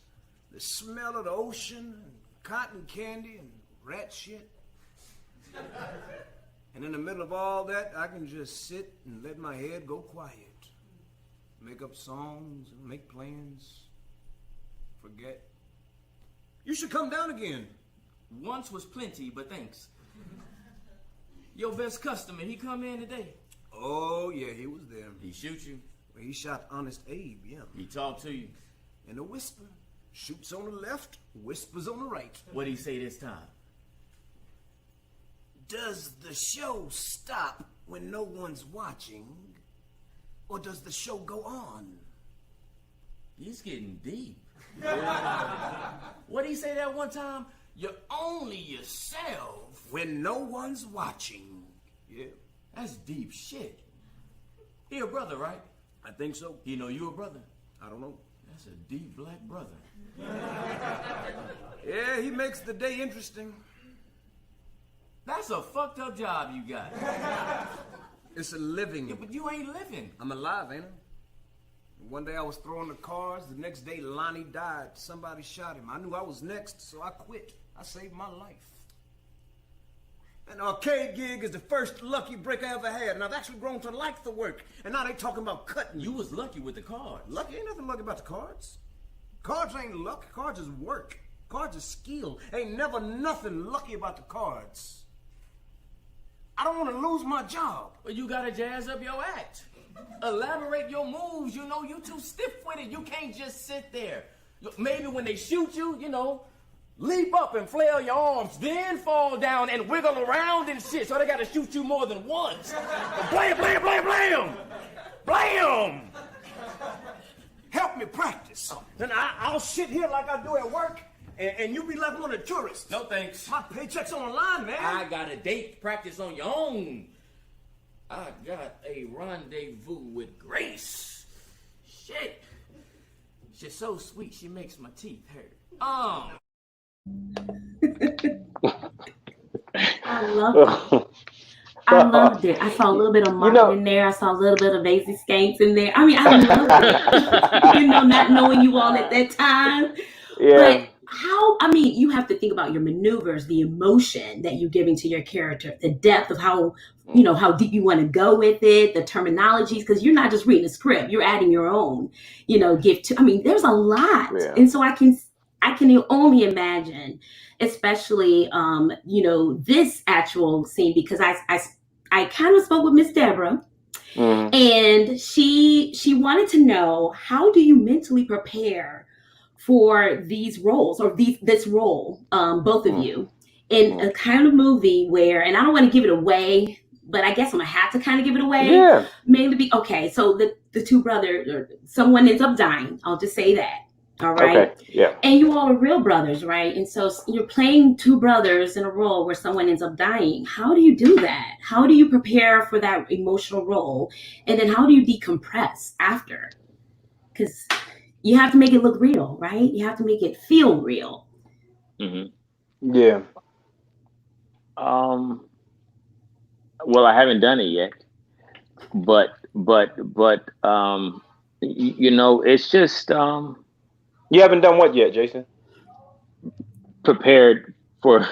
E: The smell of the ocean, and cotton candy, and rat shit. And in the middle of all that, I can just sit and let my head go quiet. Make up songs and make plans. Forget. You should come down again.
D: Once was plenty, but thanks. Your best customer, he come in today?
E: Oh, yeah, he was there.
D: He shoot you?
E: Well, he shot Honest Abe, yeah.
D: He talked to you?
E: In a whisper. Shoots on the left, whispers on the right.
D: What'd he say this time?
E: Does the show stop when no one's watching? Or does the show go on?
D: He's getting deep. What'd he say that one time? You're only yourself
E: when no one's watching. Yeah.
D: That's deep shit. He a brother, right?
E: I think so.
D: He know you a brother?
E: I don't know.
D: That's a deep black brother.
E: Yeah, he makes the day interesting.
D: That's a fucked up job you got.
E: It's a living.
D: Yeah, but you ain't living.
E: I'm alive, ain't I? One day I was throwing the cards. The next day Lonnie died. Somebody shot him. I knew I was next, so I quit. I saved my life. An arcade gig is the first lucky break I ever had, and I've actually grown to like the work. And now they talking about cutting.
D: You was lucky with the cards.
E: Lucky? Ain't nothing lucky about the cards. Cards ain't luck. Cards is work. Cards is skill. Ain't never nothing lucky about the cards. I don't want to lose my job.
D: Well, you gotta jazz up your act. Elaborate your moves. You too stiff with it. You can't just sit there. Maybe when they shoot you, leap up and flail your arms, then fall down and wiggle around and shit. So they gotta shoot you more than once. Blam, blam, blam, blam! Blam!
E: Help me practice. Then I'll sit here like I do at work, and you be like one of the tourists.
D: No thanks.
E: My paycheck's on the line, man.
D: I got a date. Practice on your own. I got a rendezvous with Grace. Shit. She's so sweet, she makes my teeth hurt.
A: I loved it. I loved it. I saw a little bit of Martin in there. I saw a little bit of 𝐒𝐮𝐬𝐬𝐬𝐬 in there. I mean, I loved it. Not knowing you all at that time.
B: Yeah.
A: But you have to think about your maneuvers, the emotion that you're giving to your character, the depth of how deep you want to go with it, the terminologies, because you're not just reading a script, you're adding your own, gift to, there's a lot.
B: Yeah.
A: And so I can only imagine, especially, this actual scene, because I kind of spoke with Miss Deborah, and she wanted to know, how do you mentally prepare for these roles or this role, both of you, in a kind of movie where, and I don't want to give it away, but I guess I'm gonna have to kind of give it away.
B: Yeah.
A: Mainly okay. So the two brothers, or someone ends up dying. I'll just say that. All right.
B: Okay. Yeah.
A: And you all are real brothers, right? And so you're playing two brothers in a role where someone ends up dying. How do you do that? How do you prepare for that emotional role? And then how do you decompress after? Because you have to make it look real, right? You have to make it feel real.
C: Mm-hmm.
B: Yeah.
C: Well, I haven't done it yet, but you know, it's just
B: You haven't done what yet, Jason?
C: prepared for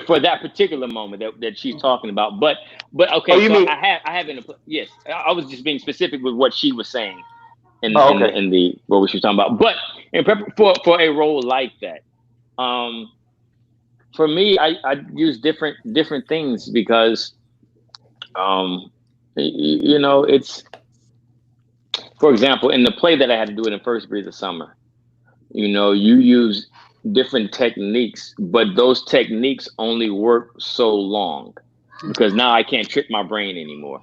C: for that particular moment that she's talking about. But okay,
B: Oh, you
C: so
B: mean-
C: I haven't. Yes, I was just being specific with what she was saying in
B: okay.
C: in the what she was talking about. But in for a role like that, for me, I use different things because, you know, it's, for example, in the play that I had to do it in First Breeze of Summer, you know, you use different techniques, but those techniques only work so long because now I can't trick my brain anymore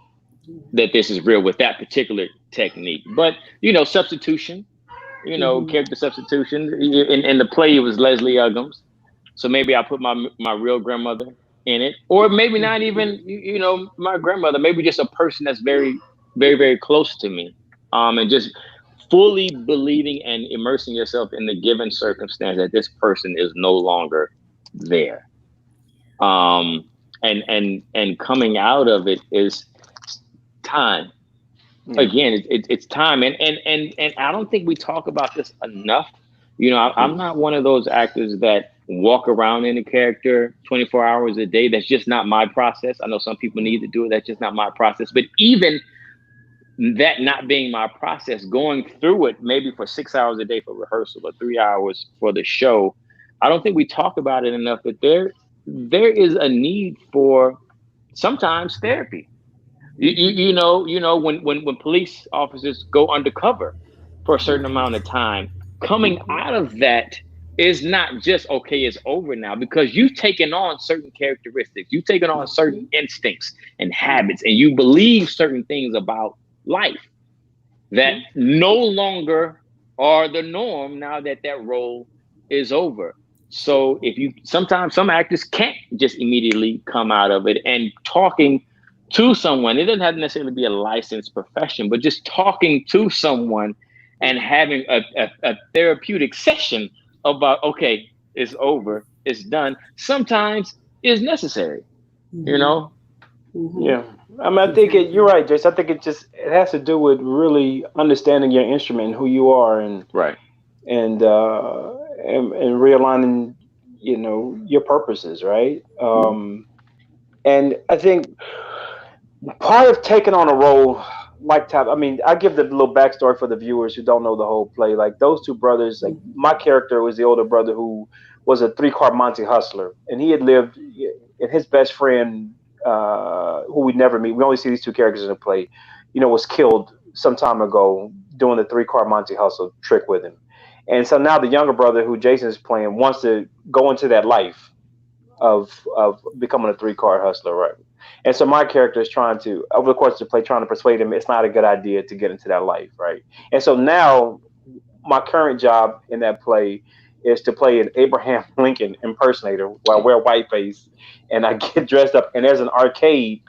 C: that this is real with that particular technique. But, you know, substitution, you know, character substitution. In the play, it was Leslie Uggams. So maybe I put my real grandmother in it, or maybe not even, you know, my grandmother, maybe just a person that's very, very, very close to me. And just fully believing and immersing yourself in the given circumstance that this person is no longer there. And coming out of it is time. Again, it's time. And I don't think we talk about this enough. You know, I'm not one of those actors that walk around in a character 24 hours a day. That's just not my process. I know some people need to do it. That's just not my process. But even that not being my process, going through it maybe for 6 hours a day for rehearsal or 3 hours for the show, I don't think we talk about it enough, that there is a need for sometimes therapy. You know, when police officers go undercover for a certain amount of time, coming out of that is not just, okay, it's over now, because you've taken on certain characteristics, you've taken on certain instincts and habits, and you believe certain things about life that no longer are the norm now that role is over. So sometimes some actors can't just immediately come out of it, and talking to someone, it doesn't have to necessarily be a licensed profession, but just talking to someone and having a therapeutic session about, okay, it's over, it's done, sometimes is necessary, you know?
B: Yeah. I mean, I think you're right, Jason. I think it has to do with really understanding your instrument and who you are, and
C: right,
B: and realigning, you know, your purposes, right? And I think part of taking on a role like that, I mean, I give the little backstory for the viewers who don't know the whole play. Like, those two brothers, like, my character was the older brother who was a 3-car Monte hustler, and he had lived, and his best friend, who we never meet, we only see these two characters in the play, you know, was killed some time ago doing the 3-car Monte hustle trick with him. And so now the younger brother, who Jason is playing, wants to go into that life of becoming a 3-car hustler, right? And so my character is trying to, over the course of the play, trying to persuade him it's not a good idea to get into that life, right? And so now my current job in that play is to play an Abraham Lincoln impersonator while I wear white face, and I get dressed up, and there's an arcade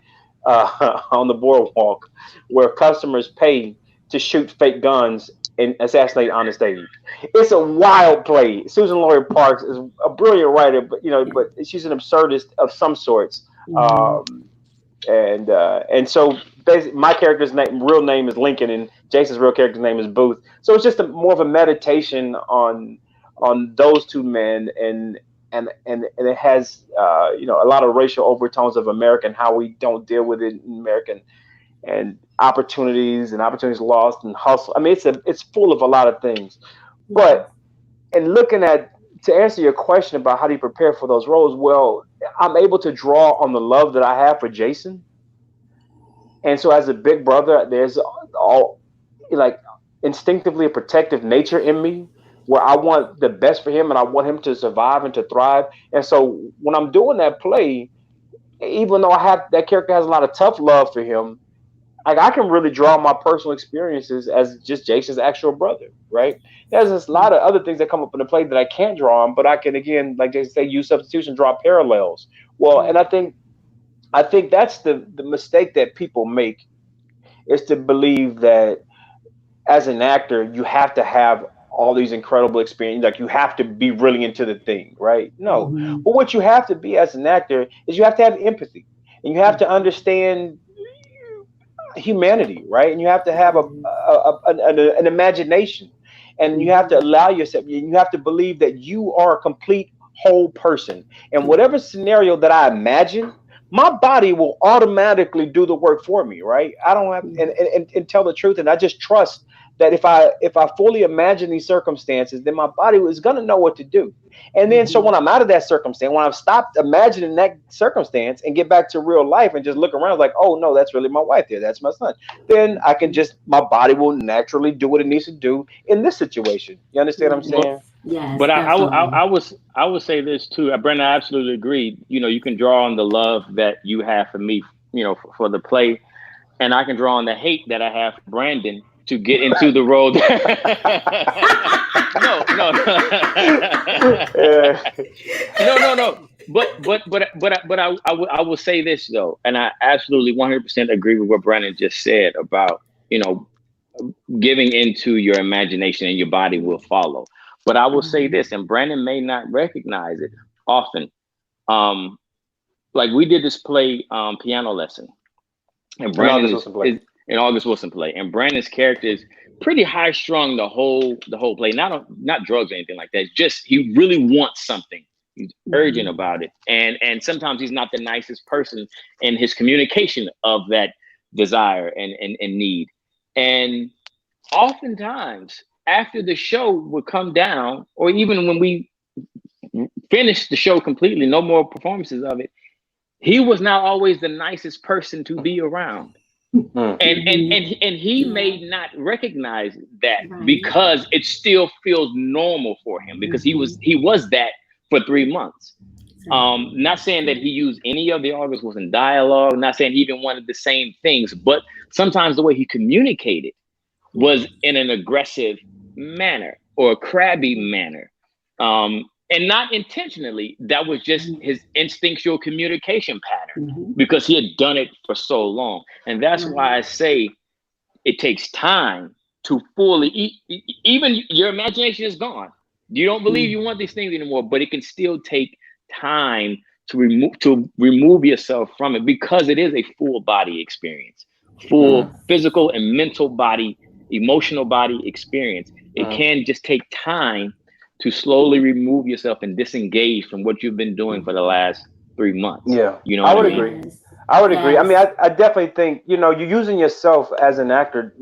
B: on the boardwalk where customers pay to shoot fake guns and assassinate on the stage. It's a wild play. Susan Laurie Parks is a brilliant writer, but she's an absurdist of some sorts. And so basically, my character's real name is Lincoln, and Jason's real character's name is Booth. So it's just more of a meditation on those two men, and it has a lot of racial overtones of America and how we don't deal with it in America, and opportunities lost and hustle. I mean, it's full of a lot of things. But in looking at, to answer your question about how do you prepare for those roles, well, I'm able to draw on the love that I have for Jason. And so as a big brother, there's all, like, instinctively a protective nature in me where I want the best for him and I want him to survive and to thrive. And so when I'm doing that play, even though that character has a lot of tough love for him, like I can really draw my personal experiences as just Jason's actual brother, right? There's a lot of other things that come up in the play that I can't draw on, but I can, again, like they say, use substitution, draw parallels. Well, and I think that's the mistake that people make, is to believe that as an actor you have to have all these incredible experiences, like you have to be really into the thing, right? No, but what you have to be as an actor is you have to have empathy, and you have to understand humanity, right? And you have to have an imagination, and you have to allow yourself. You have to believe that you are a complete whole person, and whatever scenario that I imagine, my body will automatically do the work for me, right? I don't have and tell the truth, and I just trust that if I fully imagine these circumstances, then my body is going to know what to do. And then so when I'm out of that circumstance, when I've stopped imagining that circumstance and get back to real life and just look around like, oh no, that's really my wife there, that's my son, then I can just, my body will naturally do what it needs to do in this situation. You understand what I'm saying?
A: Yes,
C: But
A: definitely.
C: I would say this too, Brandon. I absolutely agree. You know, you can draw on the love that you have for me, you know, for the play, and I can draw on the hate that I have for Brandon to get into the role. No. But I will say this though, and I absolutely 100% agree with what Brandon just said about, you know, giving into your imagination and your body will follow. But I will say this, and Brandon may not recognize it often. Like we did this play, Piano Lesson, and Brandon is an August Wilson play, and Brandon's character is pretty high strung the whole play. Not drugs or anything like that. It's just he really wants something. He's urgent about it, and sometimes he's not the nicest person in his communication of that desire and need. And oftentimes after the show would come down, or even when we finished the show completely, no more performances of it, he was not always the nicest person to be around. And he may not recognize that because it still feels normal for him, because he was that for 3 months. Not saying that he used any of the August Wilson dialogue, not saying he even wanted the same things, but sometimes the way he communicated was in an aggressive manner or a crabby manner. And not intentionally, that was just his instinctual communication pattern, because he had done it for so long. And that's why I say it takes time to fully, even your imagination is gone. You don't believe you want these things anymore, but it can still take time to remove yourself from it, because it is a full body experience, full physical and mental body, emotional body experience. It can just take time to slowly remove yourself and disengage from what you've been doing for the last 3 months.
B: Yeah,
C: you know,
B: I would agree. I would agree. I mean, I definitely think, you know, you're using yourself as an actor,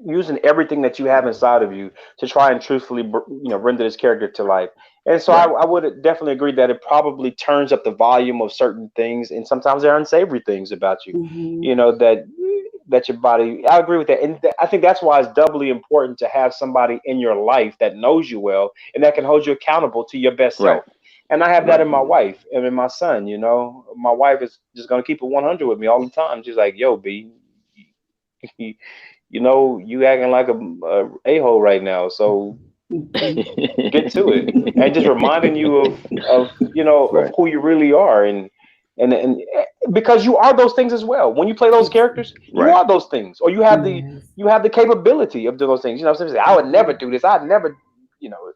B: using everything that you have inside of you to try and truthfully, you know, render this character to life. And so I would definitely agree that it probably turns up the volume of certain things, and sometimes there are unsavory things about you, you know, that your body. I agree with that, and I think that's why it's doubly important to have somebody in your life that knows you well and that can hold you accountable to your best self. And I have that in my wife and in my son. You know, my wife is just gonna keep it 100 with me all the time. She's like, "Yo, B, you know, you acting like a a-hole right now, so get to it," and just reminding you of you know, of who you really are, and because you are those things as well. When you play those characters, you are those things, or you have the capability of doing those things. You know, somebody say, "I would never do this. I'd never, you know,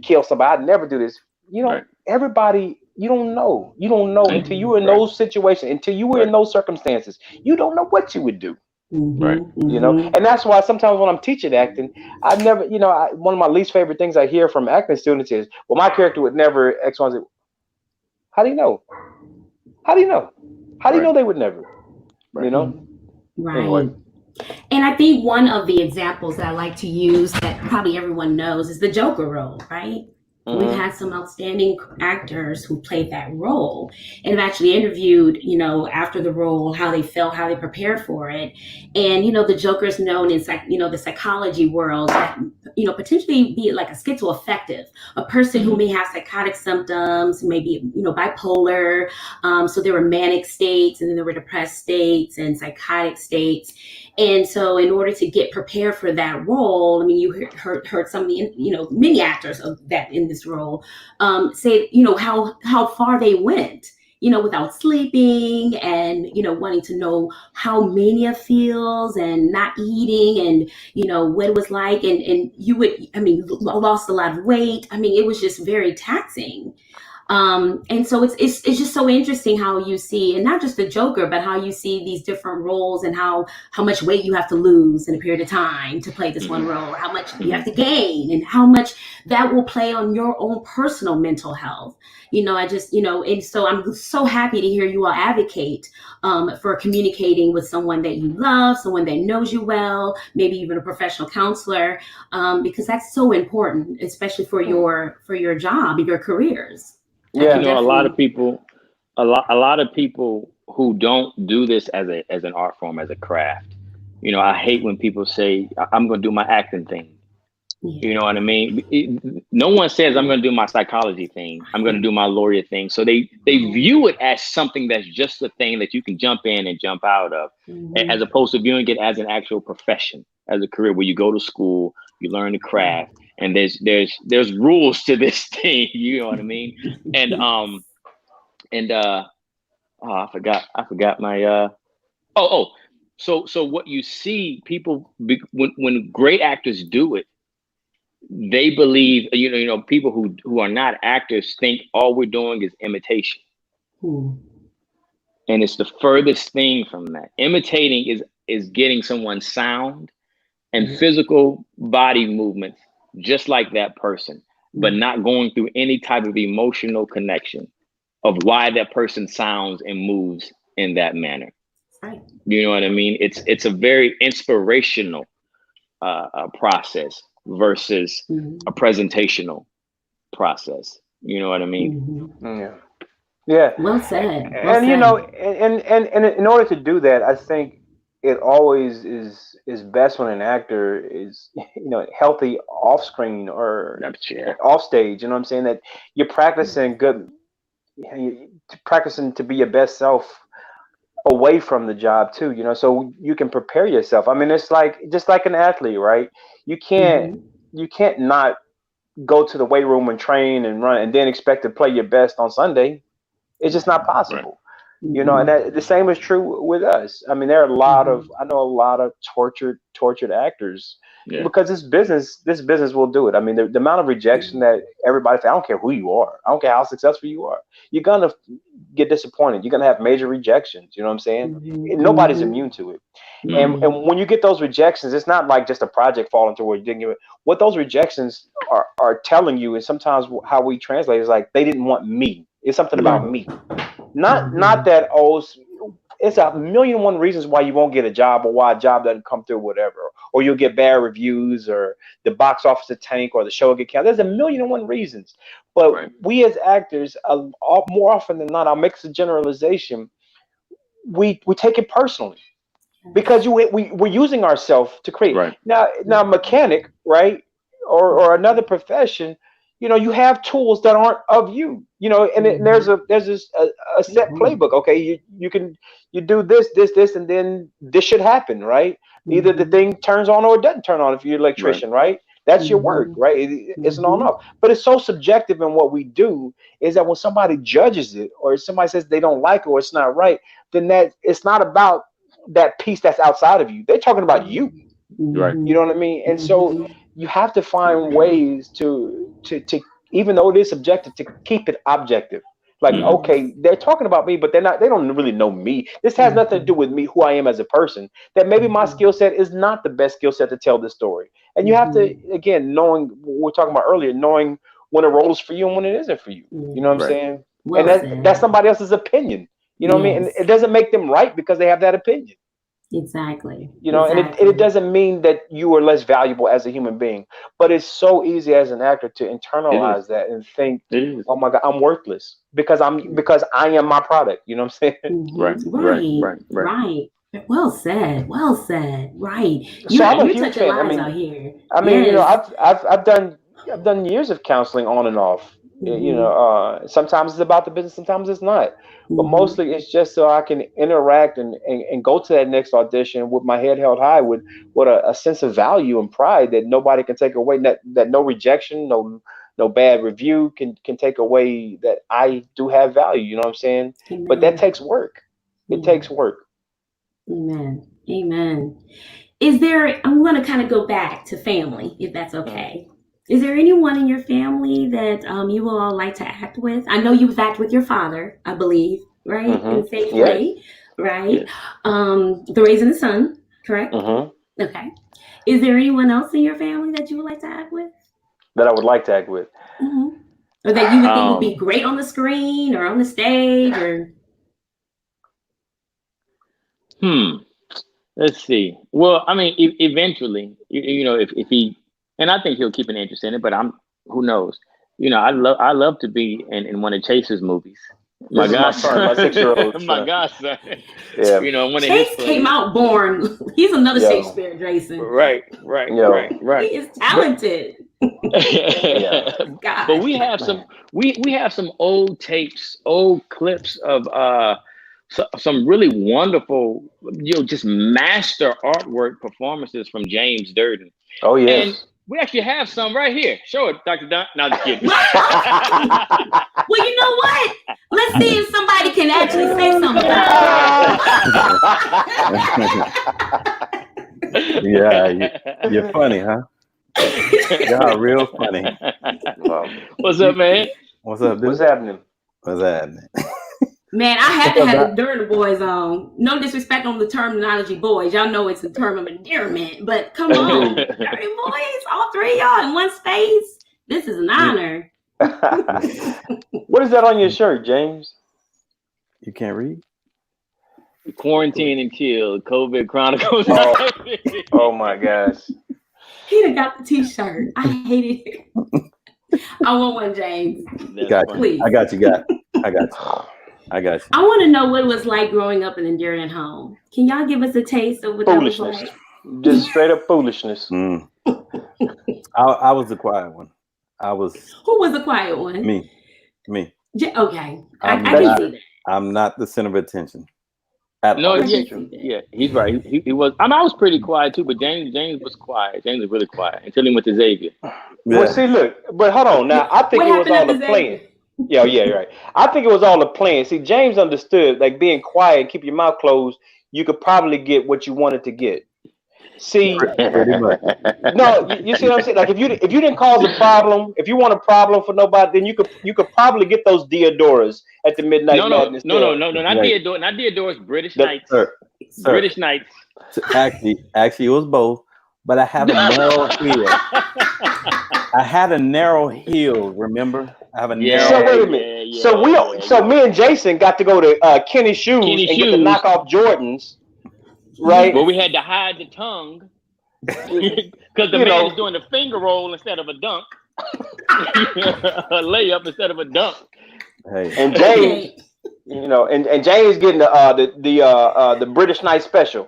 B: kill somebody. I'd never do this." You know, everybody. You don't know until you were in those situations, until you were in those circumstances. You don't know what you would do. You know, and that's why sometimes when I'm teaching acting, I never, you know, one of my least favorite things I hear from acting students is, "Well, my character would never X, Y, Z." How do you know? How do you know? How do you know they would never? You know? Anyway.
A: And I think one of the examples that I like to use that probably everyone knows is the Joker role, right? We've had some outstanding actors who played that role and have actually interviewed, after the role, how they felt, how they prepared for it. And, the Joker is known in, the psychology world, that, potentially be like a schizoaffective, a person who may have psychotic symptoms, maybe, bipolar. So there were manic states, and then there were depressed states and psychotic states. And so in order to get prepared for that role, I mean, you heard some of the, many actors of that in this role say, how far they went, without sleeping and, wanting to know how mania feels and not eating and, what it was like. And lost a lot of weight. I mean, it was just very taxing. And so it's just so interesting how you see, and not just the Joker, but how you see these different roles and how much weight you have to lose in a period of time to play this one role, how much you have to gain, and how much that will play on your own personal mental health. And so I'm so happy to hear you all advocate for communicating with someone that you love, someone that knows you well, maybe even a professional counselor, because that's so important, especially for your job and your careers.
B: Yeah,
C: a lot of people who don't do this as an art form, as a craft. I hate when people say, I'm going to do my acting thing. Yeah. You know what I mean? No one says I'm going to do my psychology thing. I'm going to do my lawyer thing. So they view it as something that's just a thing that you can jump in and jump out of, as opposed to viewing it as an actual profession, as a career where you go to school, you learn the craft. And there's rules to this thing, you know what I mean? And I forgot my so what you see, people when great actors do it, they believe, people who are not actors think all we're doing is imitation. And it's the furthest thing from that. Imitating is getting someone's sound and physical body movements just like that person, but not going through any type of emotional connection of why that person sounds and moves in that manner.
A: Right.
C: You know what I mean? It's a very inspirational process versus a presentational process. You know what I mean?
B: Yeah.
A: Well said.
B: And and in order to do that, I think it always is best when an actor is, healthy off screen or off stage. You know what I'm saying? That you're practicing practicing to be your best self away from the job too. So you can prepare yourself. I mean, it's just like an athlete, right? You can't not go to the weight room and train and run and then expect to play your best on Sunday. It's just not possible. Right. And the same is true with us. I mean, there are I know a lot of tortured actors because this business will do it. I mean, the amount of rejection that everybody, I don't care who you are, I don't care how successful you are, you're going to get disappointed. You're going to have major rejections. You know what I'm saying? Nobody's immune to it. And when you get those rejections, it's not like just a project falling through where you didn't get it. What those rejections are telling you, and sometimes how we translate is like, they didn't want me. It's something about me. Not that, it's a million and one reasons why you won't get a job or why a job doesn't come through, whatever, or you'll get bad reviews or the box office will tank or the show will get canceled. There's a million and one reasons. But we as actors, more often than not, I'll make a generalization, we take it personally because we're using ourselves to create. Right. Now mechanic, right, or another profession, you have tools that aren't of you, and there's a set playbook. Okay, you do this, and then this should happen, right? Either the thing turns on or it doesn't turn on. If you're an electrician, right? That's your work, right? It's an on off. But it's so subjective in what we do is that when somebody judges it or somebody says they don't like it or it's not right, then that it's not about that piece that's outside of you. They're talking about you. Right. You know what I mean? And so you have to find ways to even though it is subjective, to keep it objective. Like, okay, they're talking about me, but they don't really know me. This has nothing to do with me, who I am as a person. That maybe my skill set is not the best skill set to tell this story. And you have to, again, knowing what we were talking about earlier, knowing when a role is for you and when it isn't for you. You know what I'm saying? Well, and that's somebody else's opinion. You know what I mean? And it doesn't make them right because they have that opinion.
A: Exactly.
B: You know, and it doesn't mean that you are less valuable as a human being, but it's so easy as an actor to internalize that and think,
C: It is.
B: oh my God, I'm worthless because I am my product. You know what I'm saying?
A: Right. Well said. Well said. Right.
B: So I'm a
A: You're
B: huge
A: touching
B: fan.
A: lives out here.
B: I mean, you know,
A: Yes.
B: I've done years of counseling on and off. You know, sometimes it's about the business, sometimes it's not. But mostly it's just so I can interact and go to that next audition with my head held high, with a sense of value and pride that nobody can take away. That no rejection, no bad review can take away that I do have value. You know what I'm saying?
A: Amen.
B: But that takes work. It takes work.
A: Amen. Amen. I'm going to kind of go back to family, if that's okay. Is there anyone in your family that you will all like to act with? I know you act with your father, I believe, right? In the same way, right?
C: Yes.
A: The Raising the Sun, correct? Okay. Is there anyone else in your family that you would like to act with?
B: That I would like to act with.
A: Or that you would think would be great on the screen or on the stage, or?
C: Let's see. Well, I mean, eventually, you know, if he, and I think he'll keep an interest in it, but who knows? You know, I love to be in one of Chase's movies.
B: My godson, my 6-year-old.
C: My godson.
B: Yeah.
C: You know, one of
A: Chase came out born. He's another Shakespeare, Jason.
C: Right.
A: He is talented.
C: But we have some old tapes, old clips of some really wonderful, you know, just master artwork performances from James Dirden.
B: Oh yes.
C: And we actually have some right here. Show it, Dr. Don. No, just kidding.
A: Well, you know what? Let's see if somebody can actually say something.
F: Yeah, you're funny, huh? Y'all real funny.
C: What's up, man?
F: What's up, dude?
B: What's happening?
F: What's happening?
A: Man, I have to have the Dirden boys on. No disrespect on the terminology boys. Y'all know it's a term of endearment, but come on. Dirden boys, all three of y'all in one space. This is an honor.
B: What is that on your shirt, James?
F: You can't read?
C: Quarantine and Chill, COVID Chronicles.
B: Oh my gosh.
A: He done got the t-shirt. I hate it. I want one, James.
F: Please. I got you. I
A: want to know what it was like growing up in an endearing home. Can y'all give us a taste of what that was like?
B: Just straight up foolishness.
F: I was the quiet one.
A: Who was the quiet one?
F: Me.
A: Okay. I can see that.
F: I'm not the center of attention.
C: Yeah, he's right. He was. I was pretty quiet too, but James was quiet. James was really quiet until he went to Xavier.
F: Yeah.
B: Well, see, look, but hold on. Now, I think it was all the plan. Yeah, right. I think it was all the plan. See, James understood, like, being quiet, keep your mouth closed, you could probably get what you wanted to get. See, no, you see what I'm saying? Like, if you didn't cause a problem, if you want a problem for nobody, then you could probably get those 𝙬𝙖𝙬𝙀 at the Midnight Madness. No,
C: not 𝙬𝙖𝙬𝙀, not 𝙬𝙖𝙬𝙀, British Knights.
F: Sir.
C: British Knights.
F: Actually, it was both, but I have a narrow heel. I had a narrow heel, remember? I have a narrow.
B: So wait a minute. So me and Jason got to go to Kenny's Shoes and get the knockoff Jordans. Right.
C: Well, we had to hide the tongue because the man is doing the finger roll instead of a dunk, a layup instead of a dunk.
F: Hey.
B: And James, and James getting the British Night Special.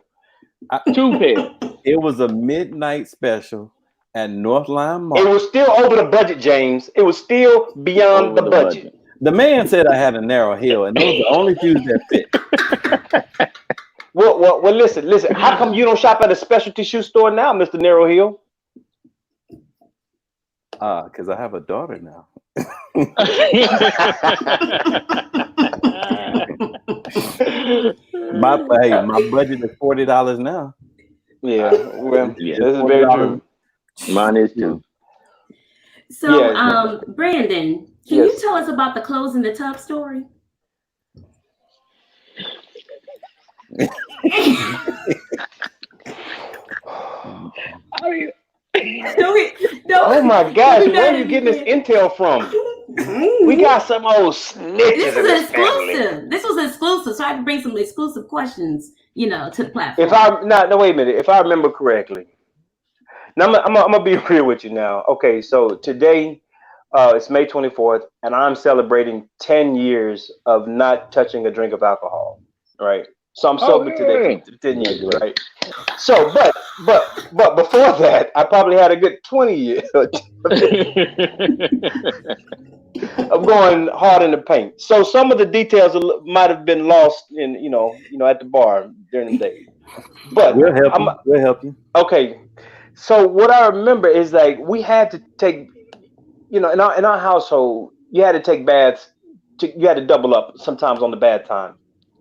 C: 2 pair.
F: It was a midnight special at Northline Mall.
B: It was still over the budget, James. It was still beyond the budget.
F: The man said I had a narrow heel, and those are the only shoes that fit.
B: Well, listen. How come you don't shop at a specialty shoe store now, Mr. Narrow Heel?
F: Because I have a daughter now. My budget is $40 now.
B: Yeah, well, this is very true.
C: Mine is too.
A: So, Brandon, can you tell us about the clothes in the tub story?
B: Oh my gosh, where are you getting this intel from? We got some old snitches
A: This
B: in
A: is
B: this family.
A: exclusive. This was exclusive, so I had to bring some exclusive questions, to the platform.
B: If I no, wait a minute. If I remember correctly, now I'm gonna be real with you now. Okay, so today, it's May 24th, and I'm celebrating 10 years of not touching a drink of alcohol. Right. So I'm sober today for 10 years. Right. So, but before that, I probably had a good 20 years of going hard in the paint. So some of the details might have been lost in, at the bar during the day. But
F: we'll help you.
B: Okay. So what I remember is like we had to take, in our household, you had to take baths. You had to double up sometimes on the bath time.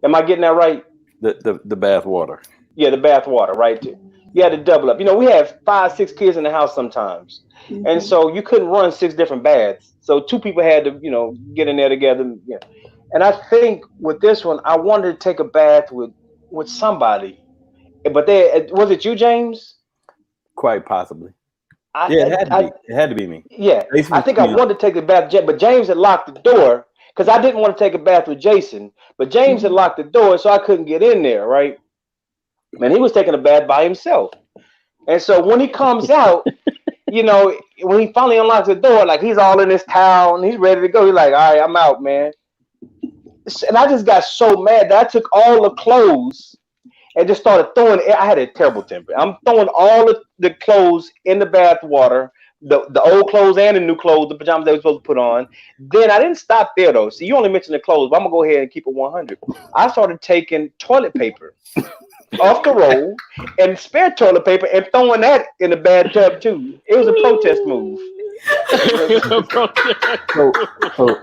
B: Am I getting that right?
F: The bath water.
B: Yeah, the bath water, right? You had to double up. We have 5, 6 kids in the house sometimes, and so you couldn't run 6 different baths. So 2 people had to, get in there together. Yeah. And I think with this one, I wanted to take a bath with somebody, but was it you, James?
F: Quite possibly. It had to be me.
B: Yeah, I think I wanted to take a bath, but James had locked the door because I didn't want to take a bath with Jason. But James had locked the door, so I couldn't get in there, right? And he was taking a bath by himself. And so when he comes out, when he finally unlocks the door, like he's all in his towel and he's ready to go. He's like, all right, I'm out, man. And I just got so mad that I took all the clothes and just started throwing it. I had a terrible temper. I'm throwing all the clothes in the bath water, the old clothes and the new clothes, the pajamas they were supposed to put on. Then I didn't stop there, though. See, you only mentioned the clothes, but I'm going to go ahead and keep it 100. I started taking toilet paper off the roll and spare toilet paper and throwing that in the bathtub, too. It was a protest move.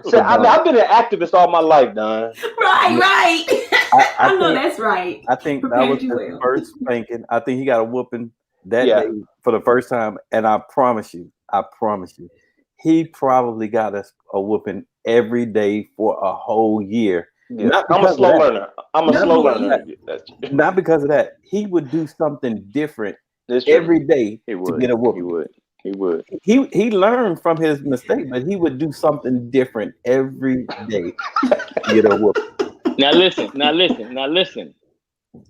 B: So I've been an activist all my life, Don.
A: Right. I know that's right.
F: I think that was the first spanking. I think he got a whooping that day for the first time, and I promise you, he probably got us a whooping every day for a whole year.
B: Yeah. I'm a slow learner.
F: Not because of that. He would do something different every day to get a whooping.
C: He would.
F: He learned from his mistake, but he would do something different every day to get a whooping.
C: Now listen.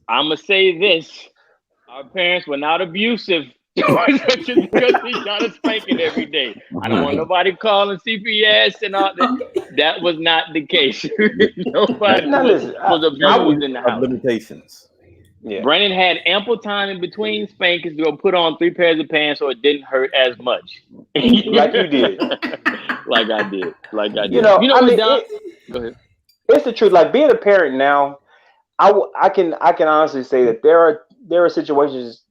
C: I'm gonna say this: our parents were not abusive because he got us spanking every day. I don't want nobody calling CPS and all that. That was not the case. Nobody was abused in the house.
F: Limitations.
C: Yeah. Brandon had ample time in between spankings to go put on 3 pairs of pants so it didn't hurt as much.
B: Like you did.
C: Like I did.
B: Go ahead. It's the truth. Like being a parent now, I can honestly say that there are situations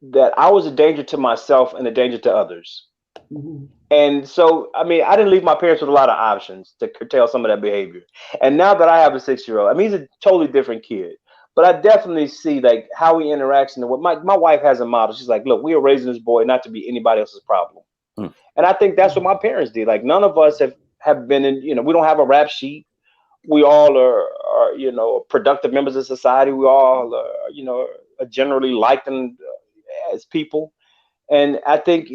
B: that I was a danger to myself and a danger to others. Mm-hmm. And so, I didn't leave my parents with a lot of options to curtail some of that behavior. And now that I have a 6-year-old, he's a totally different kid. But I definitely see like how he interacts and what my wife has a model. She's like, look, we are raising this boy not to be anybody else's problem. And I think that's what my parents did. Like none of us have been in, we don't have a rap sheet. We all are productive members of society. We all are generally liked as people. And I think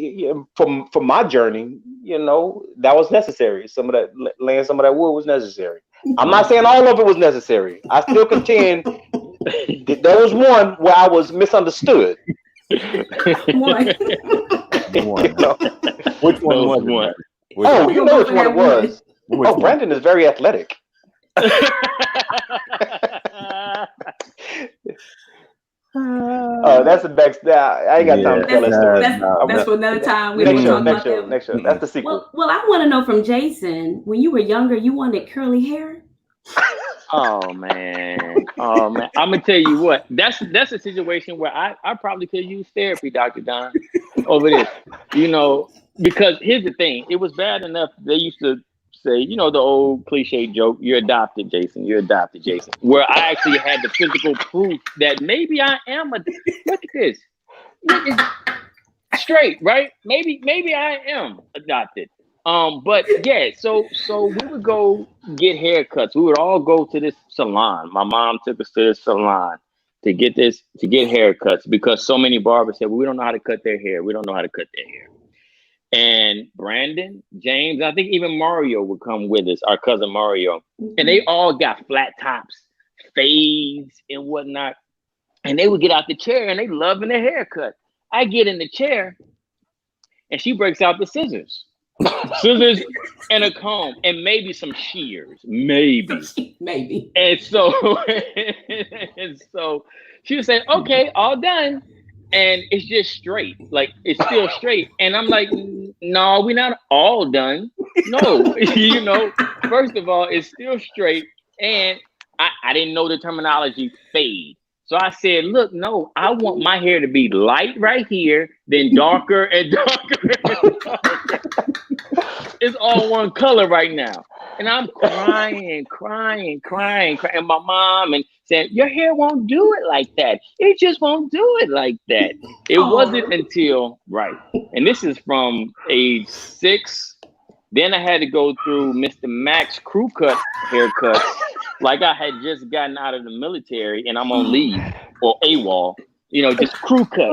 B: from my journey, that was necessary. Laying some of that wood was necessary. I'm not saying all of it was necessary. I still contend there was one where I was misunderstood.
F: One. Which one was one?
B: Oh, you know which one it was. Brandon is very athletic. Oh, that's the back. I ain't got time to tell that story.
A: That's for another time.
B: Next show. That's the sequel.
A: Well, I want to know from Jason. When you were younger, you wanted curly hair.
C: Oh man. I'm gonna tell you what. That's a situation where I probably could use therapy, Dr. Don, over this. Because here's the thing. It was bad enough they used to say, the old cliche joke, you're adopted, Jason. Where I actually had the physical proof that maybe I am look at this. It's straight, right? Maybe I am adopted. But yeah, so we would go get haircuts. We would all go to this salon. My mom took us to this salon to get haircuts because so many barbers said, well, we don't know how to cut their hair. and Brandon, James, I think even Mario would come with us, our cousin Mario. And they all got flat tops, fades, and whatnot. And they would get out the chair and they loving their haircut. I get in the chair and she breaks out the scissors. Scissors and a comb and maybe some shears, maybe. And so she would say, okay, all done. And it's just straight, like it's still straight. And I'm like, no, we're not all done. No, you know, first of all, it's still straight. And I didn't know the terminology fade. So I said, look, no, I want my hair to be light right here, then darker and darker and darker. It's all one color right now. And I'm crying. And my mom and saying, your hair won't do it like that. It just won't do it like that. It wasn't until, right. And this is from age 6. Then I had to go through Mr. Mac's crew cut haircuts. Like I had just gotten out of the military and I'm on leave or AWOL, you know, just crew cut.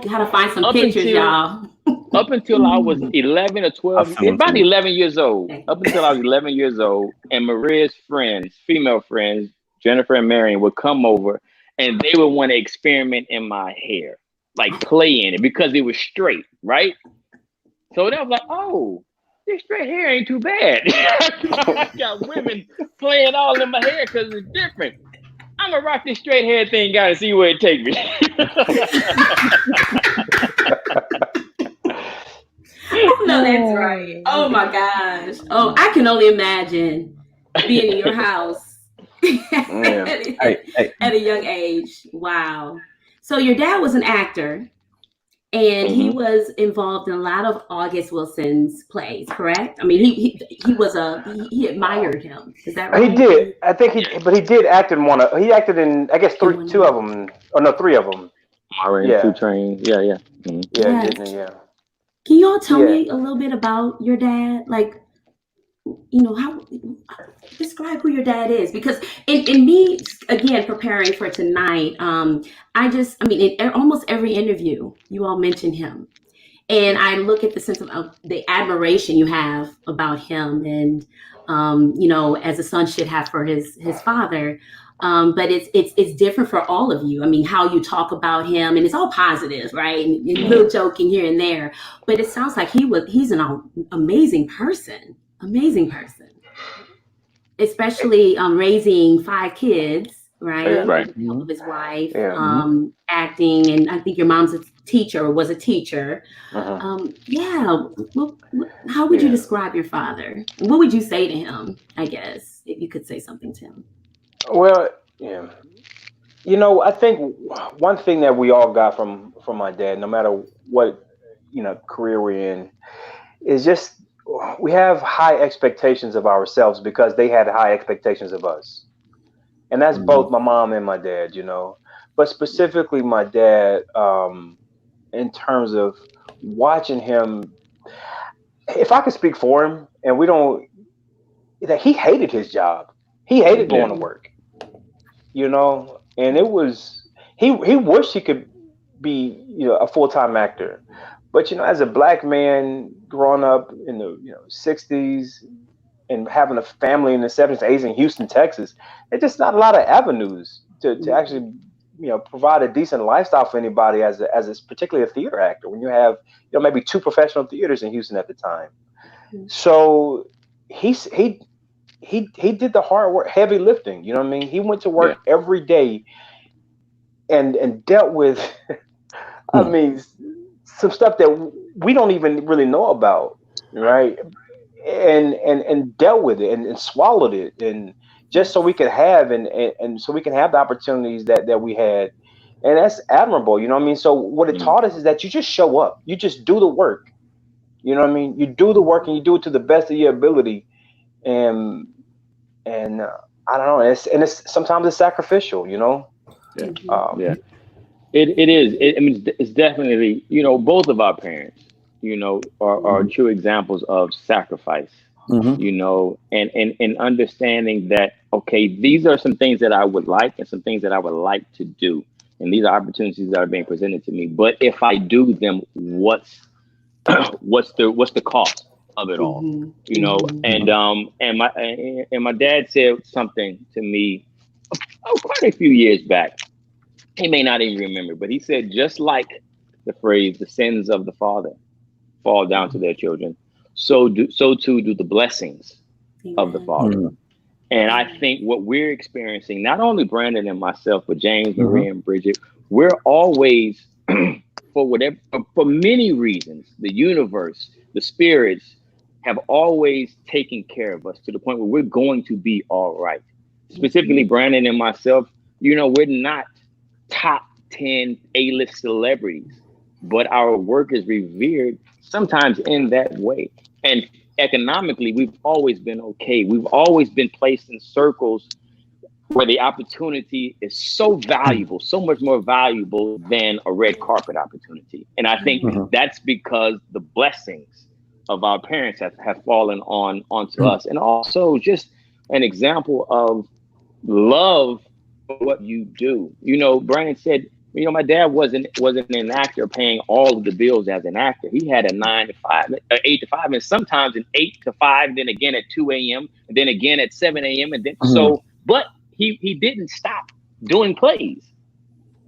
A: Gotta find some pictures, y'all.
C: Up until I was 11 or 12, about 11 years old. Up until I was 11 years old, and Maria's friends, female friends, Jennifer and Marion, would come over and they would want to experiment in my hair, like play in it because it was straight, right? So they was like, oh, this straight hair ain't too bad. I got women playing all in my hair because it's different. I'm gonna rock this straight hair thing, gotta see where it take me.
A: No, that's right. Oh my gosh. Oh, I can only imagine being in your house at a young age. Wow. So your dad was an actor, and he was involved in a lot of August Wilson's plays, correct? I mean, he admired him. Is that right?
B: He did. I think he did act in one of. He acted in, I guess, 2 of them. Or no, 3 of them.
C: Yeah. 2 Trains. Yeah. Mm-hmm.
B: Yeah, Disney, yeah.
A: Can y'all tell me a little bit about your dad? Like, you know, how describe who your dad is, because in me, again, preparing for tonight, in almost every interview you all mention him, and I look at the sense of the admiration you have about him, and you know, as a son should have for his father. But it's different for all of you. I mean, how you talk about him, and it's all positive, right? And a little joking here and there, but it sounds like he's an amazing person, especially raising 5 kids, right?
C: Right.
A: With his wife, acting, and I think your mom's a teacher or was a teacher. Well, how would you describe your father? What would you say to him? I guess if you could say something to him.
B: Well, yeah. You know, I think one thing that we all got from my dad, no matter what, you know, career we're in, is just we have high expectations of ourselves because they had high expectations of us. And that's both my mom and my dad, you know. But specifically my dad, in terms of watching him, if I could speak for him, and that he hated his job. He hated going to work, you know, and it was, he wished he could be, you know, a full-time actor. But, you know, as a black man growing up in the, you know, 60s and having a family in the 70s, 80s in Houston, Texas, there's just not a lot of avenues to actually, you know, provide a decent lifestyle for anybody as particularly a theater actor when you have, you know, maybe 2 professional theaters in Houston at the time. So he did the hard work, heavy lifting. You know what I mean? He went to work every day and dealt with, I mean, some stuff that we don't even really know about, right? And dealt with it and swallowed it, and just so we could have and so we can have the opportunities that we had, and that's admirable. You know what I mean? So what it taught us is that you just show up, you just do the work. You know what I mean? You do the work and you do it to the best of your ability. And I don't know. It's sometimes it's sacrificial, you know.
C: It is. I mean, it's definitely, you know, both of our parents, you know, are true examples of sacrifice. You know, and understanding that, okay, these are some things that I would like and some things that I would like to do, and these are opportunities that are being presented to me. But if I do them, what's what's the cost of it all, you know? And my dad said something to me quite a few years back. He may not even remember, but he said, just like the phrase, the sins of the father fall down to their children, so too do the blessings of the father. And I think what we're experiencing, not only Brandon and myself, but James, Marie, and Bridget, we're always, for many reasons, the universe, the spirits have always taken care of us to the point where we're going to be all right. Specifically, Brandon and myself, you know, we're not top 10 A-list celebrities, but our work is revered sometimes in that way. And economically, we've always been okay. We've always been placed in circles where the opportunity is so valuable, so much more valuable than a red carpet opportunity. And I think that's because the blessings of our parents have fallen onto us. And also just an example of love for what you do. You know, Brandon said, you know, my dad wasn't an actor paying all of the bills as an actor. He had a 9 to 5, 8 to 5, and sometimes an 8 to 5, then again at 2 a.m., and then again at 7 a.m. And then but he didn't stop doing plays.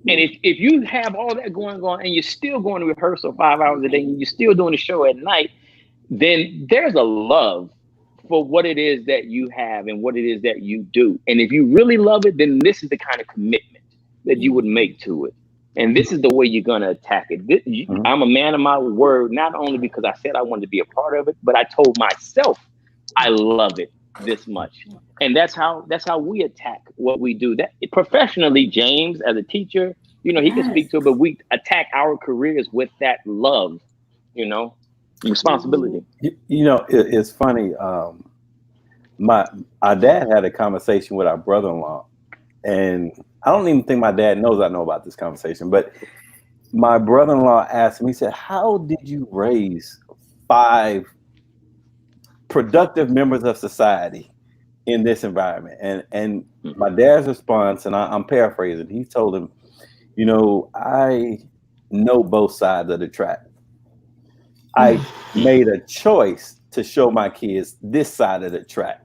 C: And if you have all that going on and you're still going to rehearsal 5 hours a day and you're still doing a show at night, then there's a love for what it is that you have and what it is that you do. And if you really love it, then this is the kind of commitment that you would make to it. And this is the way you're going to attack it. I'm a man of my word, not only because I said I wanted to be a part of it, but I told myself I love it this much. And that's how we attack what we do. That professionally, James, as a teacher, you know, he can speak to it, but we attack our careers with that love, you know, responsibility.
F: You know, it's funny. Our dad had a conversation with our brother-in-law, and I don't even think my dad knows I know about this conversation, but my brother-in-law asked me, he said, how did you raise 5 productive members of society in this environment? And my dad's response, and I'm paraphrasing, he told him, you know, I know both sides of the track. I made a choice to show my kids this side of the track.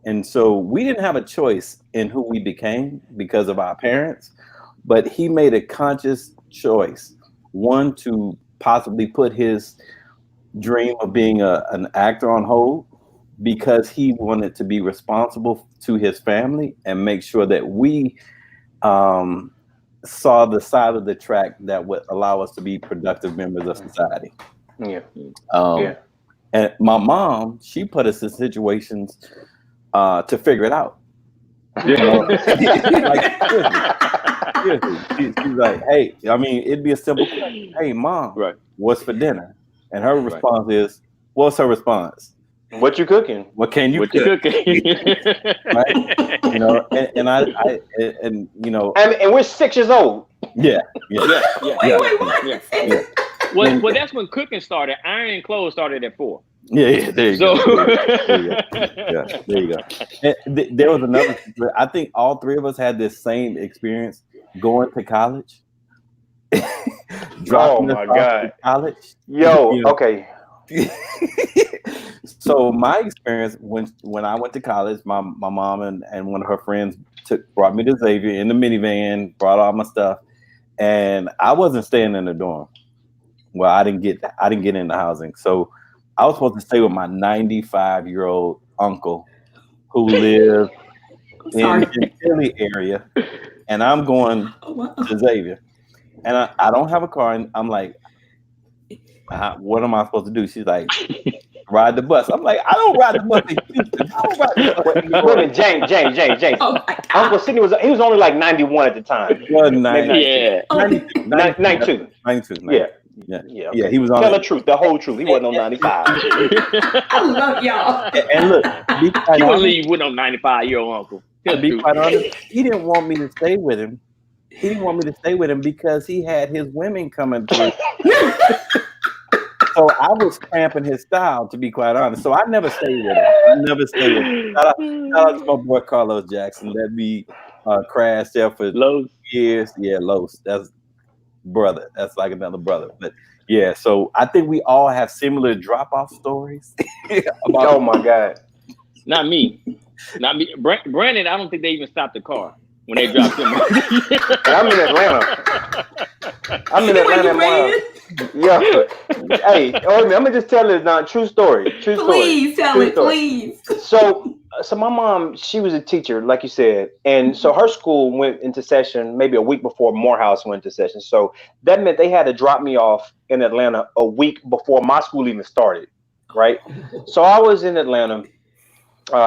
F: And so we didn't have a choice in who we became because of our parents, but he made a conscious choice, one, to possibly put his dream of being an actor on hold because he wanted to be responsible to his family and make sure that we saw the side of the track that would allow us to be productive members of society. And my mom, she put us in situations to figure it out. She's like, hey, I mean, it'd be a simple question. Hey, Mom, what's for dinner? And her response is, what's her response?
B: What you cooking?
F: What can you cook? Right? You know, and you know,
B: and we're 6 years old.
F: Yeah.
C: Well, that's when cooking started. Ironing clothes started at 4.
F: Yeah, there you go. There you go. And there was another. I think all 3 of us had this same experience going to college.
B: Oh my God!
F: To college.
B: Yo, you know. Okay.
F: So my experience when I went to college, my mom and one of her friends brought me to Xavier in the minivan, brought all my stuff, and I wasn't staying in the dorm. Well, I didn't get into housing, so I was supposed to stay with my 95-year-old uncle who lived in the Philly area, and I'm going to Xavier, and I don't have a car, and I'm like, what am I supposed to do? She's like, ride the bus. I'm like, I don't ride the bus in Houston. I don't ride the bus.
B: Wait a minute, James. Oh Uncle Sidney he was only like 91 at the time.
F: Well, 92.
B: 92.
F: Yeah, he was on.
B: Tell the truth, the whole truth. He wasn't on 95.
A: I love y'all.
F: And look,
C: you wouldn't leave with no 95-year-old uncle.
F: To be quite honest, he didn't want me to stay with him. He didn't want me to stay with him because he had his women coming through. So I was cramping his style, to be quite honest. So I never stayed with him. Shout out to my boy Carlos Jackson. That be crashed there for
C: Los.
F: years. Yeah, Los. That's brother. That's like another brother. But Yeah, so I think we all have similar drop-off stories.
B: Oh my God.
C: Not me. Brandon, I don't think they even stopped the car when they dropped him off.
B: And I'm in Atlanta. I'm in Atlanta at my house. Yeah. Hey, wait a minute. I'm gonna just tell this now. True story. True story.
A: Please tell
B: True
A: it,
B: story.
A: please.
B: So my mom, she was a teacher, like you said, and so her school went into session maybe a week before Morehouse went into session. So that meant they had to drop me off in Atlanta a week before my school even started, right? So I was in Atlanta,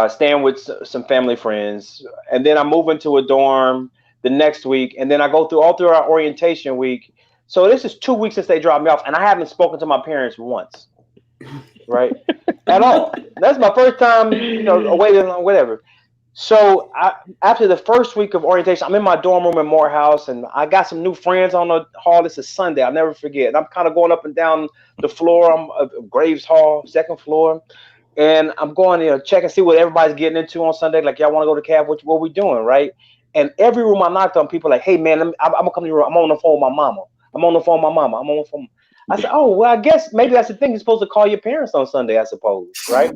B: staying with some family friends, and then I move into a dorm the next week, and then I go through all through our orientation week. So this is 2 weeks since they dropped me off, and I haven't spoken to my parents once, right? At all. That's my first time, away than whatever. So after the first week of orientation, I'm in my dorm room in Morehouse, and I got some new friends on the hall. This is Sunday. I'll never forget. And I'm kind of going up and down the floor. I'm Graves Hall, second floor. And I'm going check and see what everybody's getting into on Sunday. Like, y'all want to go to Cav? What we doing, right? And every room I knocked on, people like, hey, man, I'm going to come to your room. I'm on the phone with my mama. I'm on the phone with my mama. I'm on the phone. I said, oh, well, I guess maybe that's the thing. You're supposed to call your parents on Sunday, I suppose, right?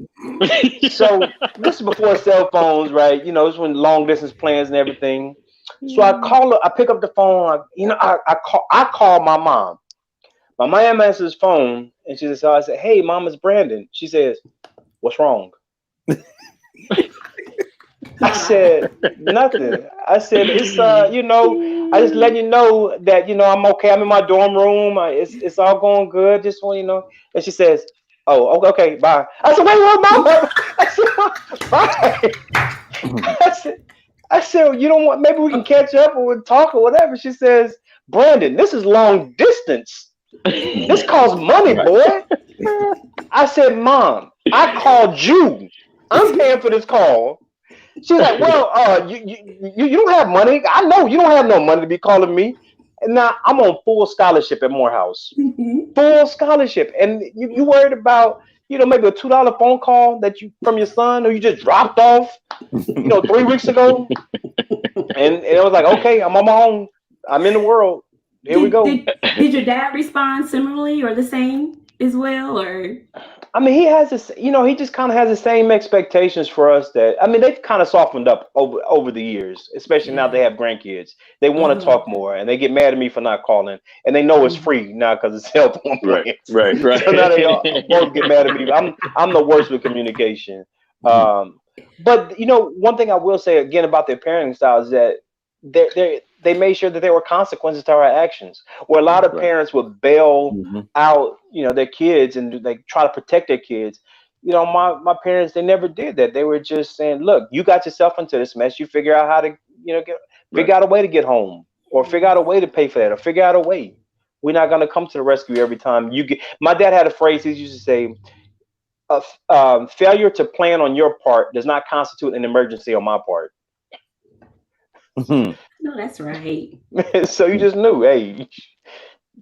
B: So this is before cell phones, right? This when long distance plans and everything. So I call her. I pick up the phone. I call my mom. My mom answers the phone, and she says, I said, hey, Mom, it's Brandon. She says, what's wrong? I said, nothing. I said, it's, I just letting you know that, I'm okay. I'm in my dorm room. It's all going good. Just want, And she says, oh, okay, bye. I said, wait, Mom. I said, bye. I said, you don't want, maybe we can catch up or we'll talk or whatever. She says, Brandon, this is long distance. This costs money, boy. I said, Mom, I called you. I'm paying for this call. She's like, well, you don't have money. I know you don't have no money to be calling me. And now I'm on full scholarship at Morehouse. Full scholarship. And you worried about, maybe a $2 phone call from your son or you just dropped off, 3 weeks ago. And it was like, okay, I'm on my own. I'm in the world. Here we go.
A: Did your dad respond similarly or the same as well? Or
B: I mean, he has this, he just kind of has the same expectations for us they've kind of softened up over the years, especially now they have grandkids. They want to talk more and they get mad at me for not calling and they know it's free now because it's cell phone plans.
C: Right.
B: So now they all both get mad at me. I'm the worst with communication. But, one thing I will say again about their parenting style is that they made sure that there were consequences to our actions. Where a lot of parents would bail out, their kids and they try to protect their kids. My parents, they never did that. They were just saying, look, you got yourself into this mess. You figure out how to, figure out a way to get home or figure out a way to pay for that or figure out a way. We're not going to come to the rescue every time you get. My dad had a phrase he used to say, failure to plan on your part does not constitute an emergency on my part.
A: No, that's right.
B: So you just knew, hey,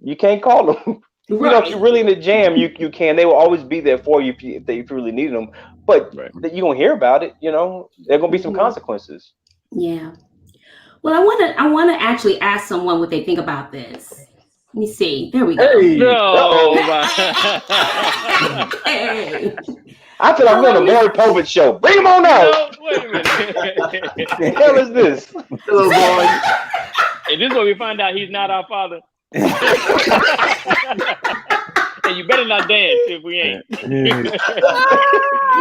B: you can't call them.
A: Right.
B: If you're really in a jam, you can. They will always be there for you if you really needed them. But you're gonna hear about it. There are gonna be some consequences.
A: Yeah. Well, I want to actually ask someone what they think about this. Let me see. There we go.
F: Hey.
C: No.
A: Hey.
B: I feel like I'm on the Maury Povich show. Bring him on out.
C: No, wait a minute.
B: The hell is this?
F: Hello, boy.
C: And this is where we find out he's not our father. And you better not dance if we ain't.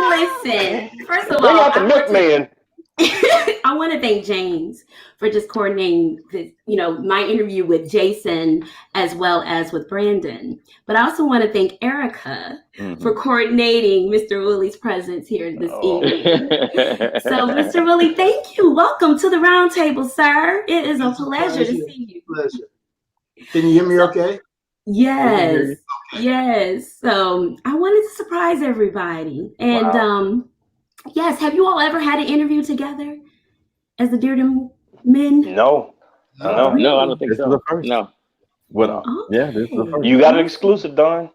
A: Listen, first of
B: Bring
A: all,
B: out the milkman.
A: I want to thank James for just coordinating this, my interview with Jason as well as with Brandon. But I also want to thank Erica for coordinating Mr. Willie's presence here this evening. So, Mr. Willie, thank you. Welcome to the round table, sir. It is a pleasure to see you.
G: Pleasure. Can you hear me okay?
A: Yes. Yes. So I wanted to surprise everybody. And yes, have you all ever had an interview together as the Dirden Men?
B: No.
A: Really?
C: No, I don't think
F: This
C: so.
F: is the first.
C: No.
F: Well, yeah, this is the first.
B: You got an exclusive, Don.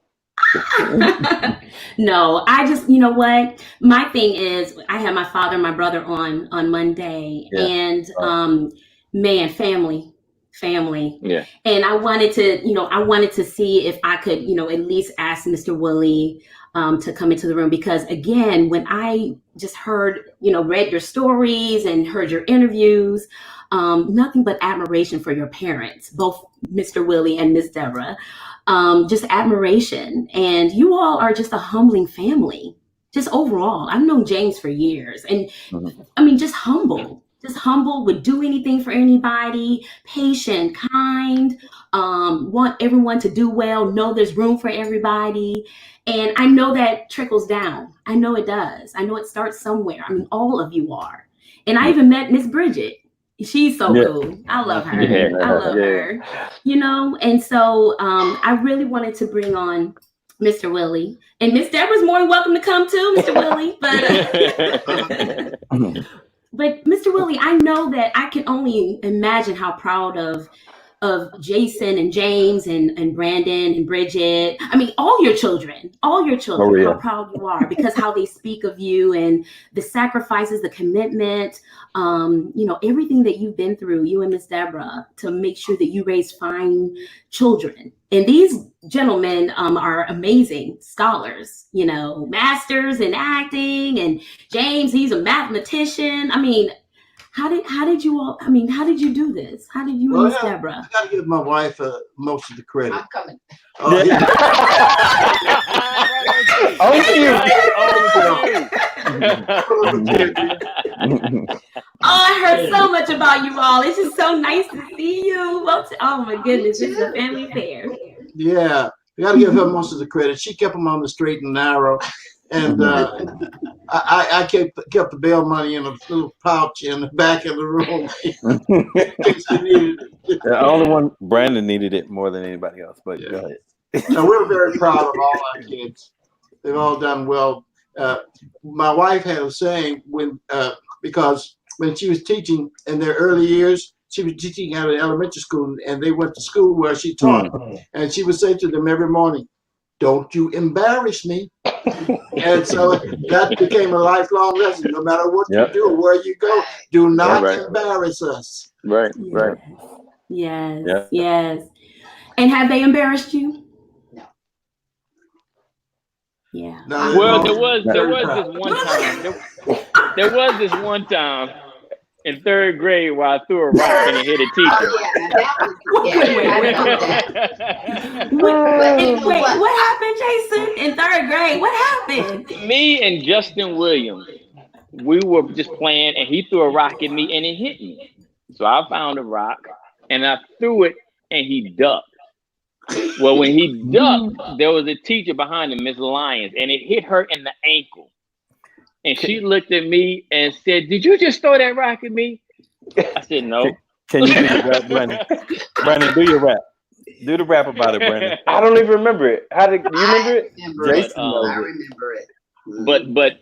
A: No, I just, you know what? My thing is, I had my father and my brother on Monday, and man, family. family.
C: Yeah.
A: And I wanted to see if I could, at least ask Mr. Willie to come into the room, because again, when I just heard, read your stories and heard your interviews, nothing but admiration for your parents, both Mr. Willie and Miss Deborah. Just admiration. And you all are just a humbling family, just overall. I've known James for years, and I mean, just humble, would do anything for anybody, patient, kind, want everyone to do well, know there's room for everybody. And I know that trickles down. I know it does. I know it starts somewhere. I mean, all of you are. And I even met Miss Bridget. She's so cool. I love her. I love her. And so I really wanted to bring on Mr. Willie. And Miss Deborah's more than welcome to come too, Mr. Willie. But Mr. Willie, I know that I can only imagine how proud of Jason and James and Brandon and Bridget. I mean, all your children, how proud you are, because how they speak of you and the sacrifices, the commitment, everything that you've been through, you and Miss Deborah, to make sure that you raise fine children. And these gentlemen are amazing scholars, masters in acting. And James, he's a mathematician. I mean, how did you do this? How did you and Miss Deborah?
G: I got to give my wife most of the credit.
H: I'm coming.
G: Oh, yeah.
A: I heard so much about you all. It's just so nice to see you. Oh my goodness, this is a family affair.
G: Yeah, we got to give her most of the credit. She kept them on the straight and narrow. And I kept the bail money in a little pouch in the back of the room.
F: The only one, Brandon needed it more than anybody else. But go ahead.
G: So we're very proud of all our kids. They've all done well. My wife had a saying because when she was teaching in their early years, she was teaching at an elementary school, and they went to school where she taught. And she would say to them every morning, "Don't you embarrass me." And so that became a lifelong lesson. No matter what you do or where you go, do not embarrass us.
C: Right.
A: Yes. And have they embarrassed you?
H: No.
A: Yeah.
G: No,
C: Well, there was this one time in third grade where I threw a rock and it hit a teacher.
A: Wait, what happened, Jason? In third grade, what happened?
C: Me and Justin Williams, we were just playing, and he threw a rock at me, and it hit me. So I found a rock, and I threw it, and he ducked. Well, when he ducked, there was a teacher behind him, Miss Lyons, and it hit her in the ankle. And she looked at me and said, "Did you just throw that rock at me?" I said, "No."
F: Can you do the rap, Brandon? Brandon, do your rap. Do the rap about it, Brandon.
B: I don't even remember it. Do you remember it?
H: I remember it.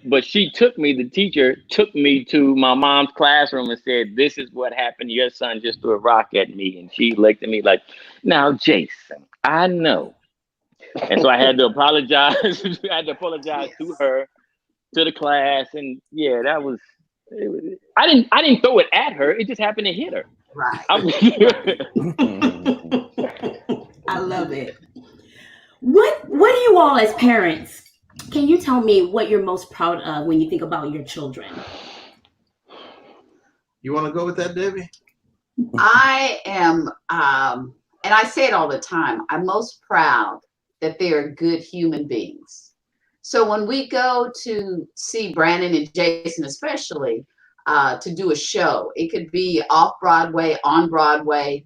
C: But she took me, the teacher took me to my mom's classroom and said, "This is what happened. Your son just threw a rock at me." And she looked at me like, "Now, Jason, I know." And so I had to apologize. I had to apologize to her, to the class. And yeah, I didn't throw it at her. It just happened to hit her.
H: Right.
A: I love it. What do you all as parents, can you tell me what you're most proud of when you think about your children?
G: You want to go with that, Debbie?
H: I am, and I say it all the time, I'm most proud that they are good human beings. So when we go to see Brandon and Jason, especially, to do a show, it could be off Broadway, on Broadway,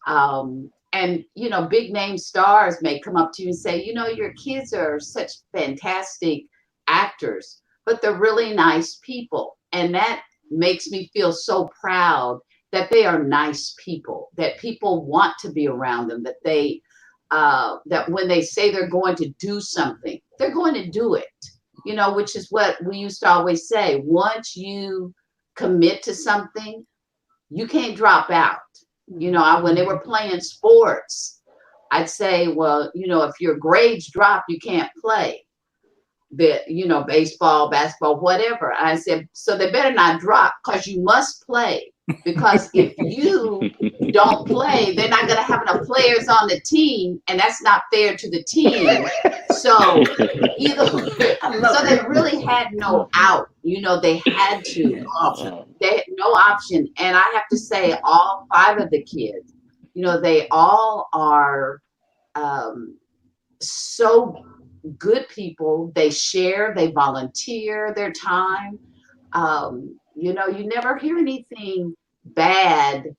H: and big name stars may come up to you and say, your kids are such fantastic actors, but they're really nice people. And that makes me feel so proud that they are nice people, that people want to be around them, that they that when they say they're going to do something, they're going to do it, which is what we used to always say. Once you commit to something, you can't drop out. When they were playing sports, I'd say, well, if your grades drop, you can't play. Baseball, basketball, whatever. I said, so they better not drop, because you must play. Because if you don't play, they're not going to have enough players on the team, and that's not fair to the team. So they really had no out. You know, they had to. They had no option. And I have to say, all 5 of the kids, you know, they all are so good people. They share, they volunteer their time. You know, you never hear anything bad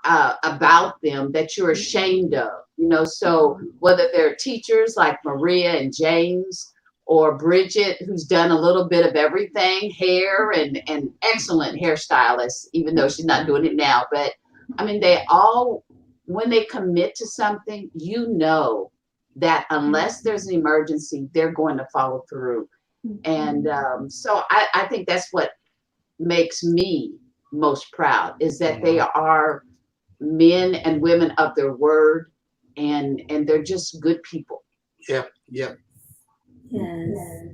H: about them that you're ashamed of, you know. So whether they're teachers like Maria and James, or Bridget, who's done a little bit of everything, hair and excellent hairstylist, even though she's not doing it now. But I mean, they all, when they commit to something, you know that unless there's an emergency, they're going to follow through. And so I think that's what makes me most proud, is that they are men and women of their word, and they're just good people.
G: Yep.
A: Yes.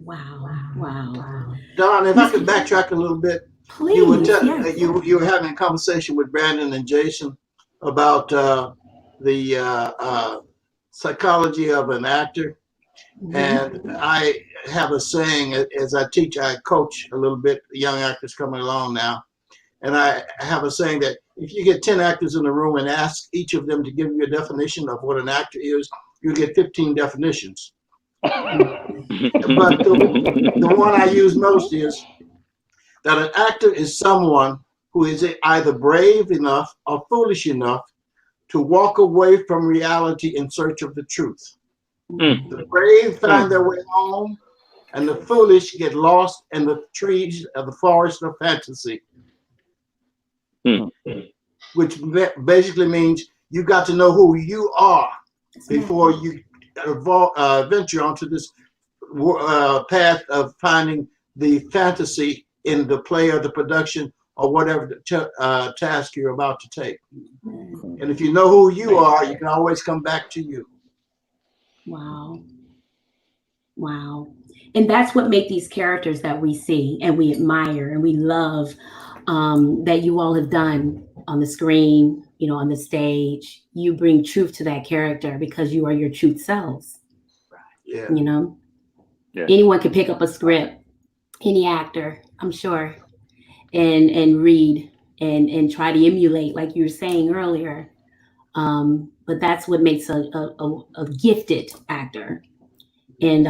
A: Wow.
G: Don, if I could backtrack a little bit,
A: Please.
G: you were having a conversation with Brandon and Jason about the psychology of an actor. And I have a saying, as I teach, I coach a little bit young actors coming along now. And I have a saying that if you get 10 actors in the room and ask each of them to give you a definition of what an actor is, you get 15 definitions. But the one I use most is that an actor is someone who is either brave enough or foolish enough to walk away from reality in search of the truth. The brave find their way home, and the foolish get lost in the trees of the forest of fantasy. Which basically means you got to know who you are before you venture onto this path of finding the fantasy in the play or the production or whatever the task you're about to take. And if you know who you are, you can always come back to you.
A: Wow. And that's what makes these characters that we see and we admire and we love, that you all have done on the screen, you know, on the stage. You bring truth to that character because you are your truth selves.
G: Yeah.
A: You know, anyone can pick up a script, any actor, I'm sure, and read and try to emulate, like you were saying earlier. But that's what makes a gifted actor. And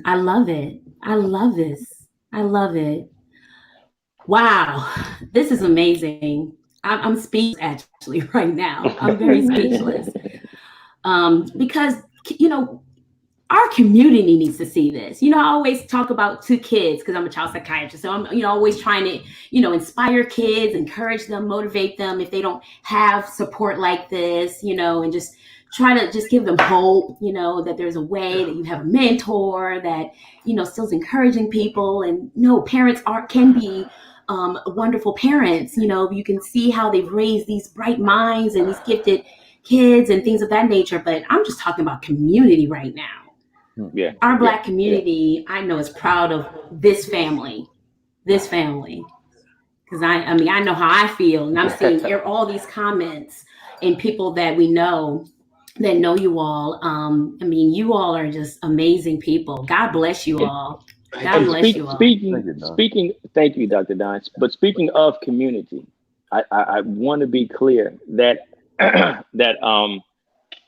A: I love it. I love this. I love it. Wow, this is amazing. I'm speechless actually right now. I'm very speechless. Because, you know, our community needs to see this. You know, I always talk about 2 kids because I'm a child psychiatrist. So I'm, you know, always trying to, you know, inspire kids, encourage them, motivate them if they don't have support like this, you know, and just try to just give them hope, you know, that there's a way, that you have a mentor that, you know, still's encouraging people. And no, parents can be wonderful parents. You know, you can see how they've raised these bright minds and these gifted kids and things of that nature. But I'm just talking about community right now.
C: Yeah.
A: Our Black community, I know, is proud of this family. Because I mean, I know how I feel, and I'm seeing all these comments and people that we know that know you all. I mean, you all are just amazing people. God bless you all. God bless you all.
C: Speaking, thank you, Dr. Don. But speaking of community, I want to be clear that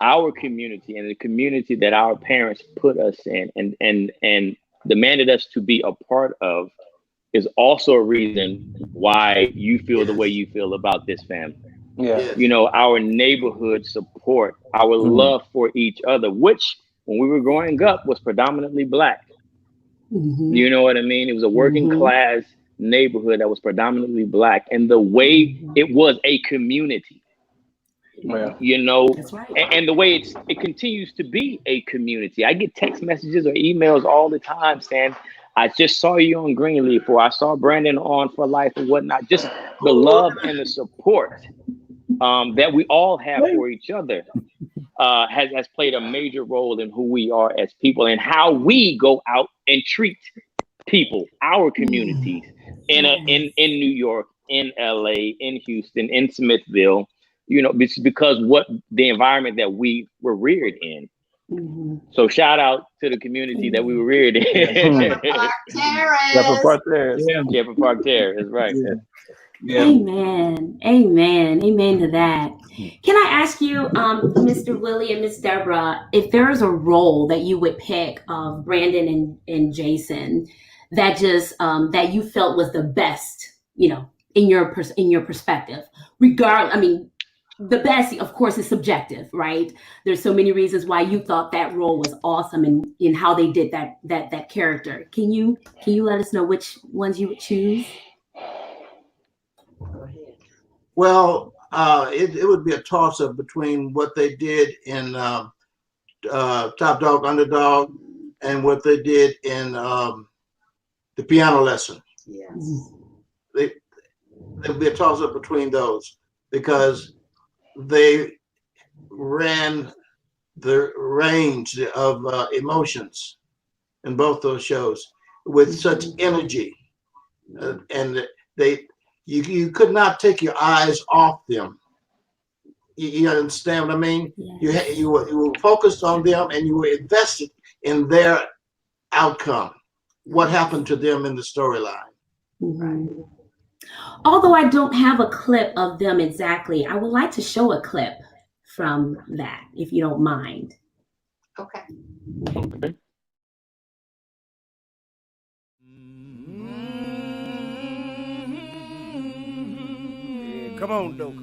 C: our community and the community that our parents put us in and demanded us to be a part of is also a reason why you feel the way you feel about this family.
B: Yeah.
C: You know, our neighborhood support, our love for each other, which when we were growing up was predominantly Black. You know what I mean? It was a working class neighborhood that was predominantly Black, and the way it was a community.
B: Yeah.
C: You know,
A: That's right.
C: and the way it continues to be a community. I get text messages or emails all the time saying, I just saw you on Greenleaf, or I saw Brandon on For Life or whatnot. Just the love and the support that we all have for each other has played a major role in who we are as people and how we go out and treat people, our communities in New York, in LA, in Houston, in Smithville, you know, because what the environment that we were reared in.
A: Mm-hmm.
C: So shout out to the community that we were reared in.
F: Shepherd Park Terrace.
C: Shepherd Park Terrace, that's right.
F: Yeah.
A: Amen. Amen. Amen to that. Can I ask you, Mr. Willie and Miss Deborah, if there is a role that you would pick of Brandon and Jason that just that you felt was the best, you know, in your perspective, regardless, I mean, the best, of course, is subjective, right? There's so many reasons why you thought that role was awesome and in how they did that character. Can you let us know which ones you would choose?
G: Well, it would be a toss-up between what they did in Top Dog, Underdog, and what they did in The Piano Lesson.
H: Yes.
G: There'd be a toss-up between those because they ran the range of emotions in both those shows with such energy, and you could not take your eyes off them. You understand what I mean?
A: Yes.
G: You were focused on them and you were invested in their outcome. What happened to them in the storyline?
A: Mm-hmm. Although I don't have a clip of them exactly, I would like to show a clip from that, if you don't mind.
H: Okay.
E: Yeah, come on, Doka.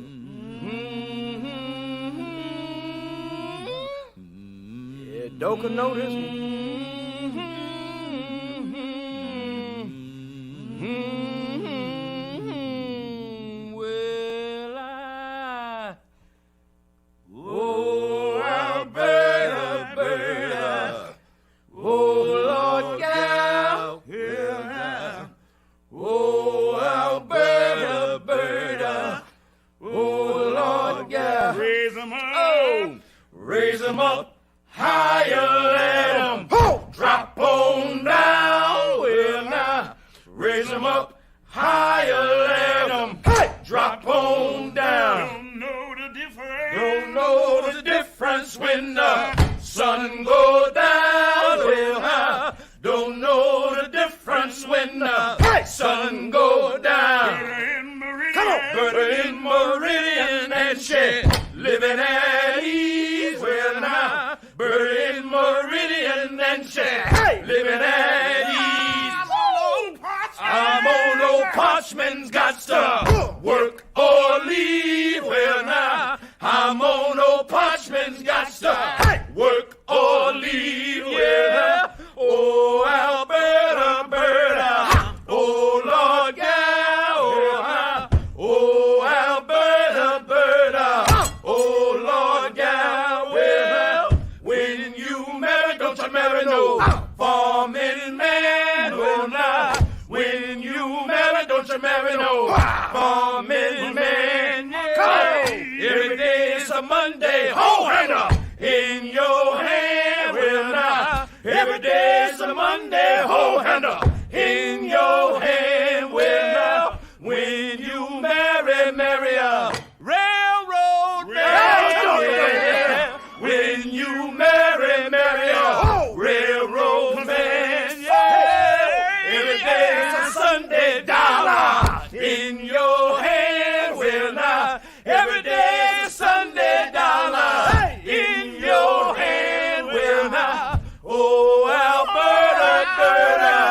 E: Yeah, Doka know this one. Raise 'em up higher, let 'em drop on down. Well, now, raise 'em up higher, let 'em drop on down. Don't know the difference when the sun goes down. Well, don't know the difference when the sun goes down. Come on, Berta in Meridian and she living at ease. Well, now, Berta in Meridian and she living at ease. I'm on old Parchman's got to work or leave. Well, now, I'm on old Parchman's got to work or leave. Yeah, oh, Alberta, Berta, oh, Lord, yeah, oh, Alberta, Berta, oh, Lord, yeah, well, when you marry, don't you marry no farming man, well, now, when you marry, don't you marry no farming man, yeah, every day is a Monday, hold hand up in your hand, well, now, every day is a Monday, hold hand up in your hand, well, now, when you marry a railroad man, yeah, when you marry a railroad man, yeah, every day is a Sunday dollar in your hand, well, now, every day is a Sunday dollar in your hand, well, now, oh, Alberta, Alberta,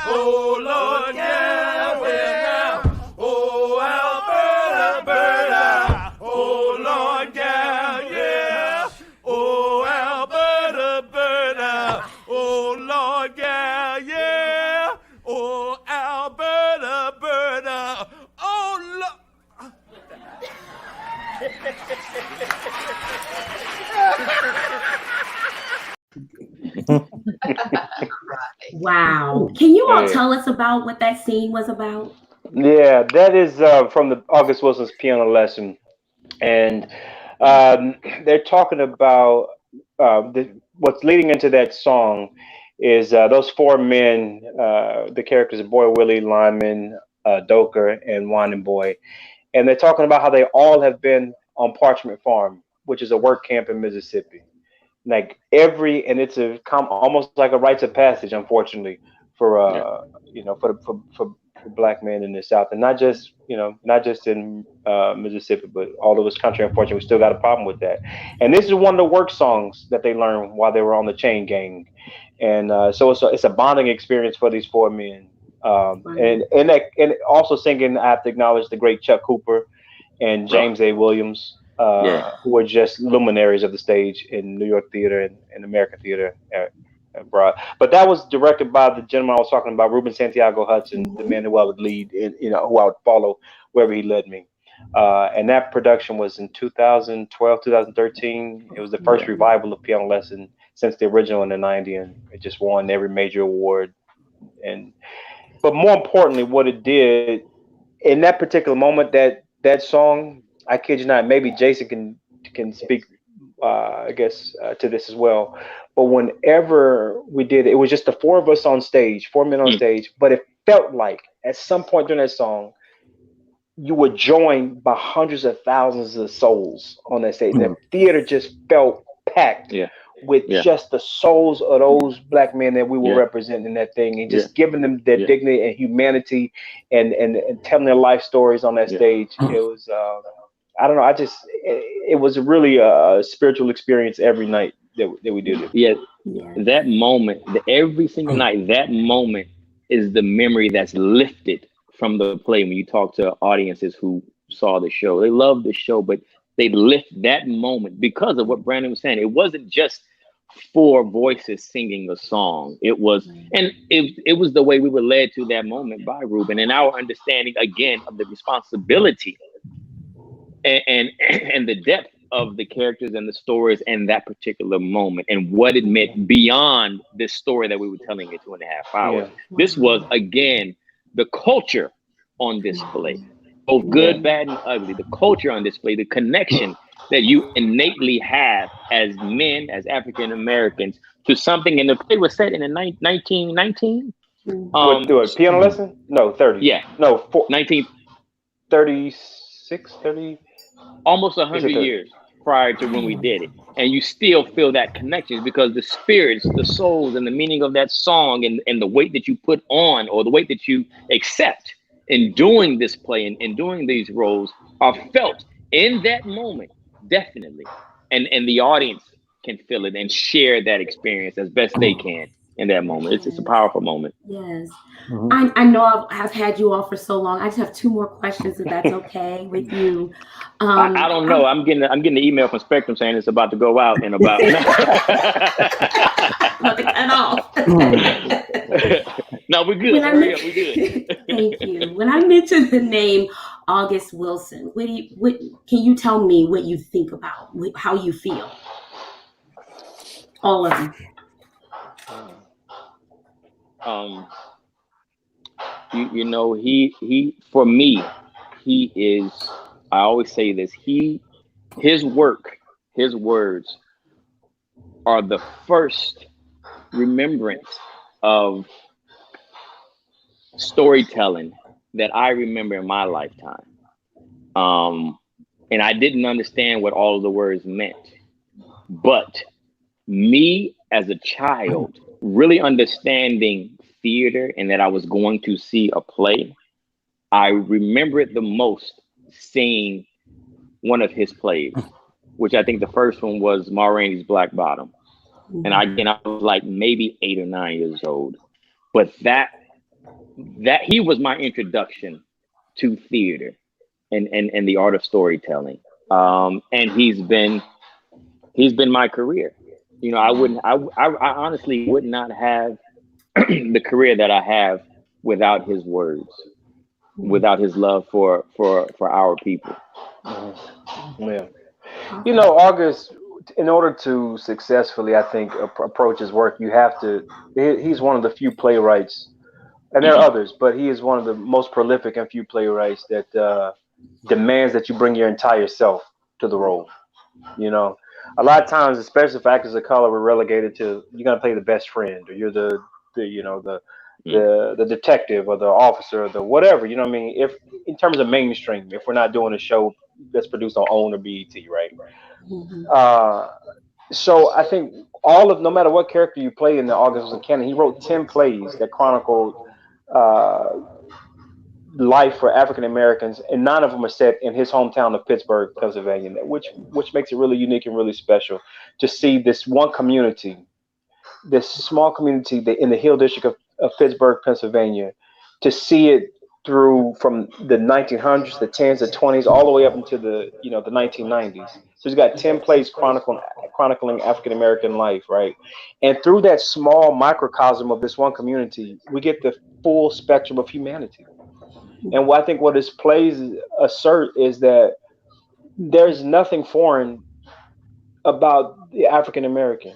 E: oh, Lord, yeah, well, now, oh, Alberta, Alberta, oh, Lord, yeah, yeah, oh, Alberta, Alberta, oh, Lord, yeah, yeah, oh, Alberta, Alberta, oh, Lord.
A: Wow. Can you all tell us about what that scene was about?
B: Yeah, that is from the August Wilson's Piano Lesson, and they're talking about what's leading into that song is those four men, the characters of Boy Willie, Lyman, 𝙬𝙬𝙑, and Winding Boy, and they're talking about how they all have been on Parchment Farm, which is a work camp in Mississippi. Like and it's almost like a rites of passage, unfortunately, for for black men in the South, and not just in Mississippi, but all over this country. Unfortunately, we still got a problem with that. And this is one of the work songs that they learned while they were on the Chain Gang, and so it's a bonding experience for these four men. And also singing, I have to acknowledge the great Chuck Cooper and James A. Williams, who are just luminaries of the stage in New York theater and American theater abroad. But that was directed by the gentleman I was talking about, Ruben Santiago Hudson, the man who I would lead, who I would follow wherever he led me. And that production was in 2012, 2013. It was the first revival of Piano Lesson since the original in the 90s, and it just won every major award. But more importantly, what it did in that particular moment, that song, I kid you not, maybe Jason can speak, I guess, to this as well. But whenever we did it was just the four of us on stage, 4 men on stage. But it felt like at some point during that song, you were joined by hundreds of thousands of souls on that stage. The theater just felt packed with just the souls of those black men that we were representing in that thing, and just giving them their dignity and humanity, and telling their life stories on that stage. It was I don't know. It was really a spiritual experience every night that we did it.
C: That moment, every single night, that moment is the memory that's lifted from the play. When you talk to audiences who saw the show, they love the show, but they lift that moment because of what Brandon was saying. It wasn't just four voices singing a song. It was, and it was the way we were led to that moment by Ruben, and our understanding again of the responsibility and the depth of the characters and the stories in that particular moment, and what it meant beyond this story that we were telling in 2.5 hours. This was again the culture on display, both good, bad, and ugly. The culture on display, the connection that you innately have as men, as African Americans, to something. And the play was set in the 1919.
B: Do a Piano Lesson? No, 30.
C: Yeah,
B: no,
C: 1936,
B: 30.
C: Almost 100 years prior to when we did it, and you still feel that connection because the spirits, the souls, and the meaning of that song, and the weight that you put on, or the weight that you accept in doing this play and doing these roles, are felt in that moment, definitely, and the audience can feel it and share that experience as best they can in that moment. It's a powerful moment.
A: Yes. I know I've had you all for so long. I just have 2 more questions, if that's okay with you.
C: I don't know. I'm getting an email from Spectrum saying it's about to go out in about.
A: About to cut off.
C: No, we're good. We're good.
A: Thank you. When I mentioned the name August Wilson, can you tell me what you think about, how you feel? All of them.
C: You know, he for me, he is, I always say this, his work, his words are the first remembrance of storytelling that I remember in my lifetime. And I didn't understand what all of the words meant, but me as a child really understanding theater and that I was going to see a play, I remember it the most seeing one of his plays, which I think the first one was Ma Rainey's Black Bottom. And I was like maybe 8 or 9 years old. But that he was my introduction to theater and the art of storytelling. And he's been my career. You know, I honestly would not have the career that I have without his words, without his love for our people.
B: Yeah. You know, August, in order to successfully, I think, approach his work, he's one of the few playwrights, and there are others, but he is one of the most prolific and few playwrights that demands that you bring your entire self to the role. You know, a lot of times, especially for actors of color, we're relegated to, you're going to play the best friend, or you're the the detective or the officer or the whatever. You know what I mean? If in terms of mainstream, if we're not doing a show that's produced on OWN or BET, right?
A: Mhm.
B: Uh, so I think all of no matter what character you play in the August was in Canada, he wrote 10 plays that chronicled uh, life for African Americans, and none of them are set in his hometown of Pittsburgh, Pennsylvania, which makes it really unique and really special to see this one community, this small community in the Hill District of Pittsburgh, Pennsylvania, to see it through from the 1900s, the 10s, the 20s, all the way up into the 1990s. So he's got 10 plays chronicling African American life, right? And through that small microcosm of this one community, we get the full spectrum of humanity. And what I think what his plays assert is that there's nothing foreign about the African American.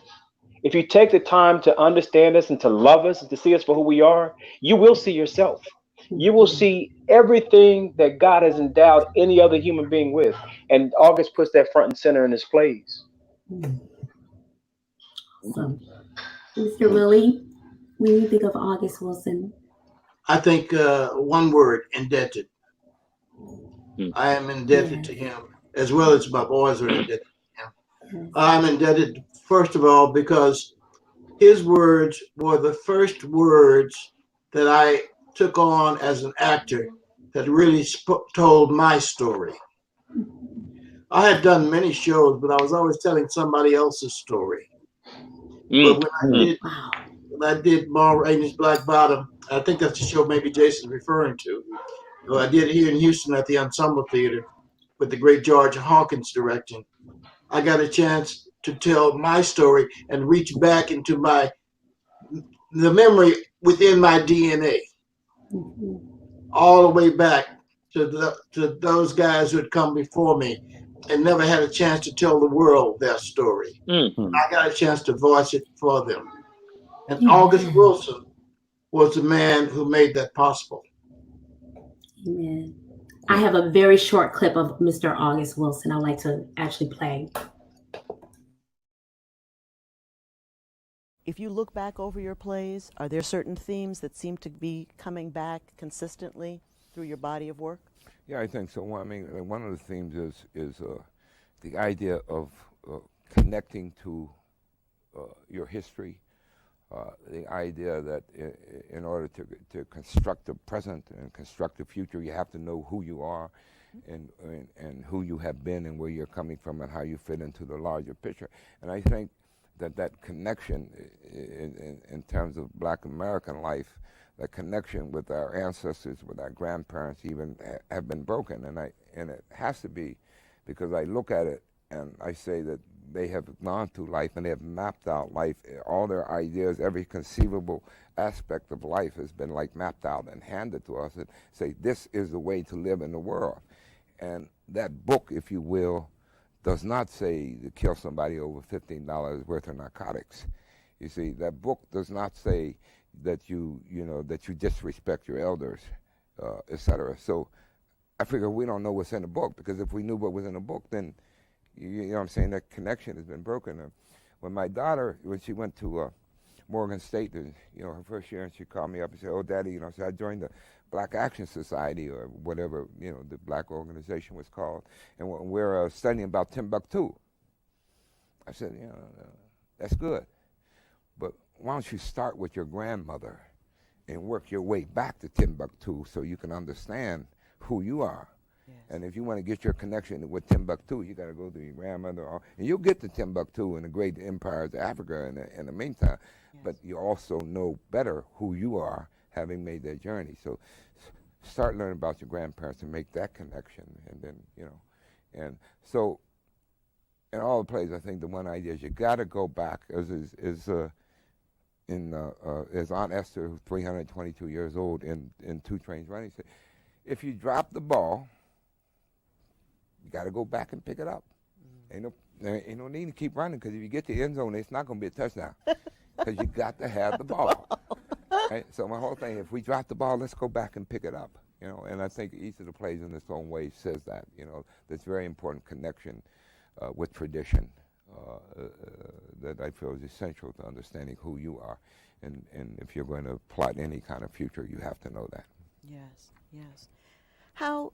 B: If you take the time to understand us and to love us and to see us for who we are, you will see yourself. You will see everything that God has endowed any other human being with. And August puts that front and center in his plays.
A: So, Mr. Willie, when you think of August Wilson,
G: I think one word, indebted. I am indebted to him, as well as my boys are indebted to him. I'm indebted, first of all, because his words were the first words that I took on as an actor that really told my story. I had done many shows, but I was always telling somebody else's story. But when I did Ma Rainey's Black Bottom, I think that's the show maybe Jason's referring to. Well, I did it here in Houston at the Ensemble Theater with the great George Hawkins directing. I got a chance to tell my story and reach back into the memory within my DNA, all the way back to those guys who had come before me and never had a chance to tell the world their story. I got a chance to voice it for them. And August Wilson was the man who made that possible.
A: Amen. I have a very short clip of Mr. August Wilson I'd like to actually play.
I: If you look back over your plays, are there certain themes that seem to be coming back consistently through your body of work?
J: Yeah, I think so. Well, I mean, one of the themes is the idea of connecting to your history, the idea that in order to construct the present and construct the future, you have to know who you are and who you have been and where you're coming from and how you fit into the larger picture. And I think that connection in terms of Black American life, that connection with our ancestors, with our grandparents even have been broken. And it has to be, because I look at it and I say that they have gone through life and they have mapped out life. All their ideas, every conceivable aspect of life has been like mapped out and handed to us and say, this is the way to live in the world. And that book, if you will, does not say to kill somebody over $15 worth of narcotics. You see, that book does not say that you disrespect your elders, etc. So I figure we don't know what's in the book, because if we knew what was in the book, then you know what I'm saying, that connection has been broken. And when my daughter, when she went to Morgan State, her first year, and she called me up and said, "Oh, Daddy, so I joined the Black Action Society," or whatever, the black organization was called, and we're studying about Timbuktu. I said, that's good, but why don't you start with your grandmother and work your way back to Timbuktu so you can understand who you are. Yes. And if you want to get your connection with Timbuktu, you got to go to your grandmother, and you'll get to Timbuktu and the great empires of Africa in the meantime. Yes. But you also know better who you are, having made that journey. So start learning about your grandparents and make that connection. And then, and so in all the plays, I think the one idea is you got to go back, as Aunt Esther, who's 322 years old, in 2 Trains Running, said, if you drop the ball, you got to go back and pick it up. Ain't no need to keep running, because if you get to the end zone, it's not going to be a touchdown, because you got to have the ball. Right? So my whole thing, if we drop the ball, let's go back and pick it up. And I think each of the plays in its own way says that. There's very important connection with tradition that I feel is essential to understanding who you are. And if you're going to plot any kind of future, you have to know that.
I: Yes, yes. How?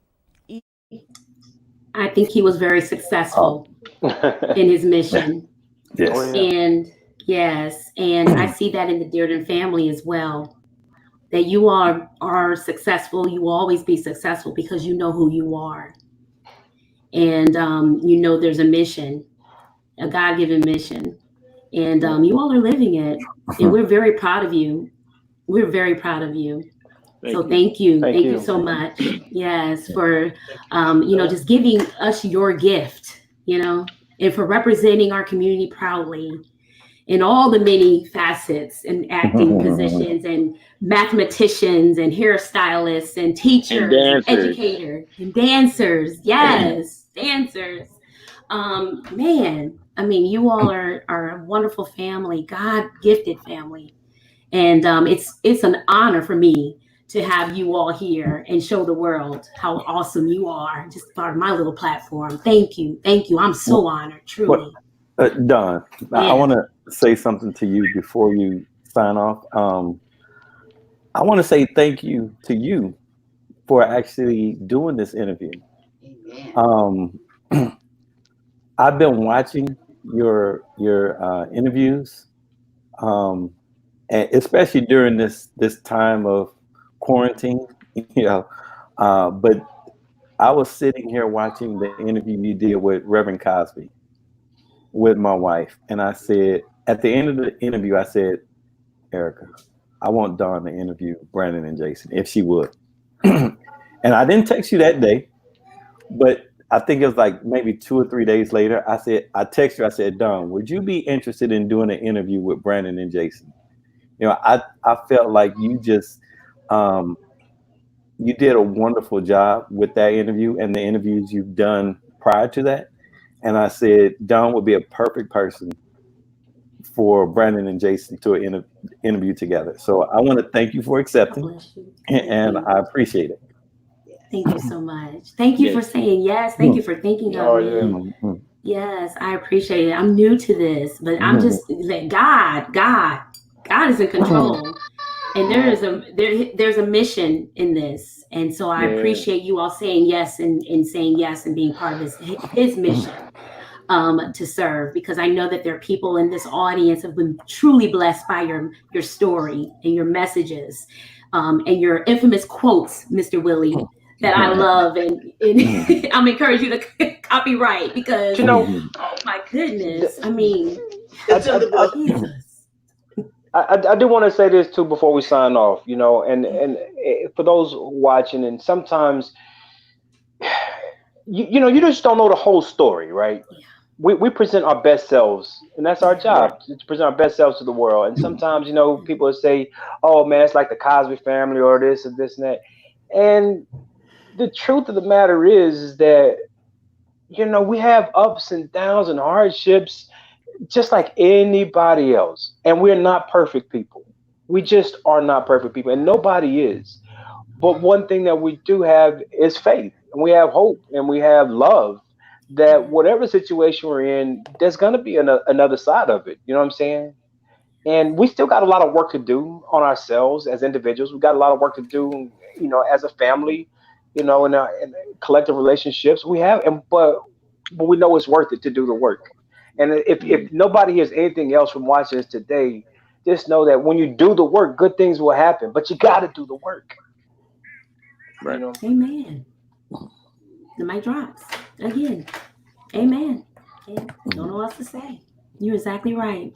A: I think he was very successful in his mission.
F: Yes.
B: Oh, yeah.
A: And yes, and I see that in the Dirden family as well. That you are successful. You will always be successful because you know who you are. And you know there's a mission, a God-given mission. And you all are living it. And we're very proud of you. We're very proud of you. Thank you. Thank you so much. Yes, for just giving us your gift, and for representing our community proudly in all the many facets and acting positions and mathematicians and hairstylists and teachers and educators and dancers. Yes, dancers. Man, I mean, you all are a wonderful family, God-gifted family. And it's an honor for me to have you all here and show the world how awesome you are, just part of my little platform. Thank you. Thank you. I'm so honored, truly.
F: Don, I want to say something to you before you sign off. I want to say thank you to you for actually doing this interview. I've been watching your interviews, and especially during this time of quarantine, but I was sitting here watching the interview you did with Reverend Cosby with my wife, and I said, at the end of the interview, I said, Erica, I want Dawn to interview Brandon and Jason, if she would. And I didn't text you that day, but I think it was like maybe 2 or 3 days later, I texted her, I said, Dawn, would you be interested in doing an interview with Brandon and Jason? I felt like you just, you did a wonderful job with that interview and the interviews you've done prior to that. And I said, Dawn would be a perfect person for Brandon and Jason to interview together. So I want to thank you for accepting, and I appreciate it.
A: Thank you so much. Thank you for saying yes. Thank you for thinking of me.
F: Yeah.
A: Yes, I appreciate it. I'm new to this, but I'm just like, God is in control. And there's a mission in this. And so I appreciate you all saying yes and saying yes and being part of his mission to serve, because I know that there are people in this audience who have been truly blessed by your story and your messages and your infamous quotes, Mr. Willie, that I love. And I'm encouraging you to copyright, because oh my goodness, I mean,
B: I do want to say this too before we sign off, and for those watching, and sometimes, you just don't know the whole story, right?
A: Yeah.
B: We present our best selves, and that's our job, to present our best selves to the world. And sometimes, people say, oh man, it's like the Cosby family or this and this and that. And the truth of the matter is that, we have ups and downs and hardships just like anybody else. And we're not perfect people. We just are not perfect people, and nobody is. But one thing that we do have is faith, and we have hope, and we have love, that whatever situation we're in, there's going to be another side of it. You know what I'm saying? And we still got a lot of work to do on ourselves as individuals. We've got a lot of work to do, as a family, in collective relationships. We have, but we know it's worth it to do the work. And if nobody hears anything else from watching this today, just know that when you do the work, good things will happen. But you got to do the work.
C: Right.
A: Amen. The mic drops again. Amen. Don't know what else to say. You're exactly right.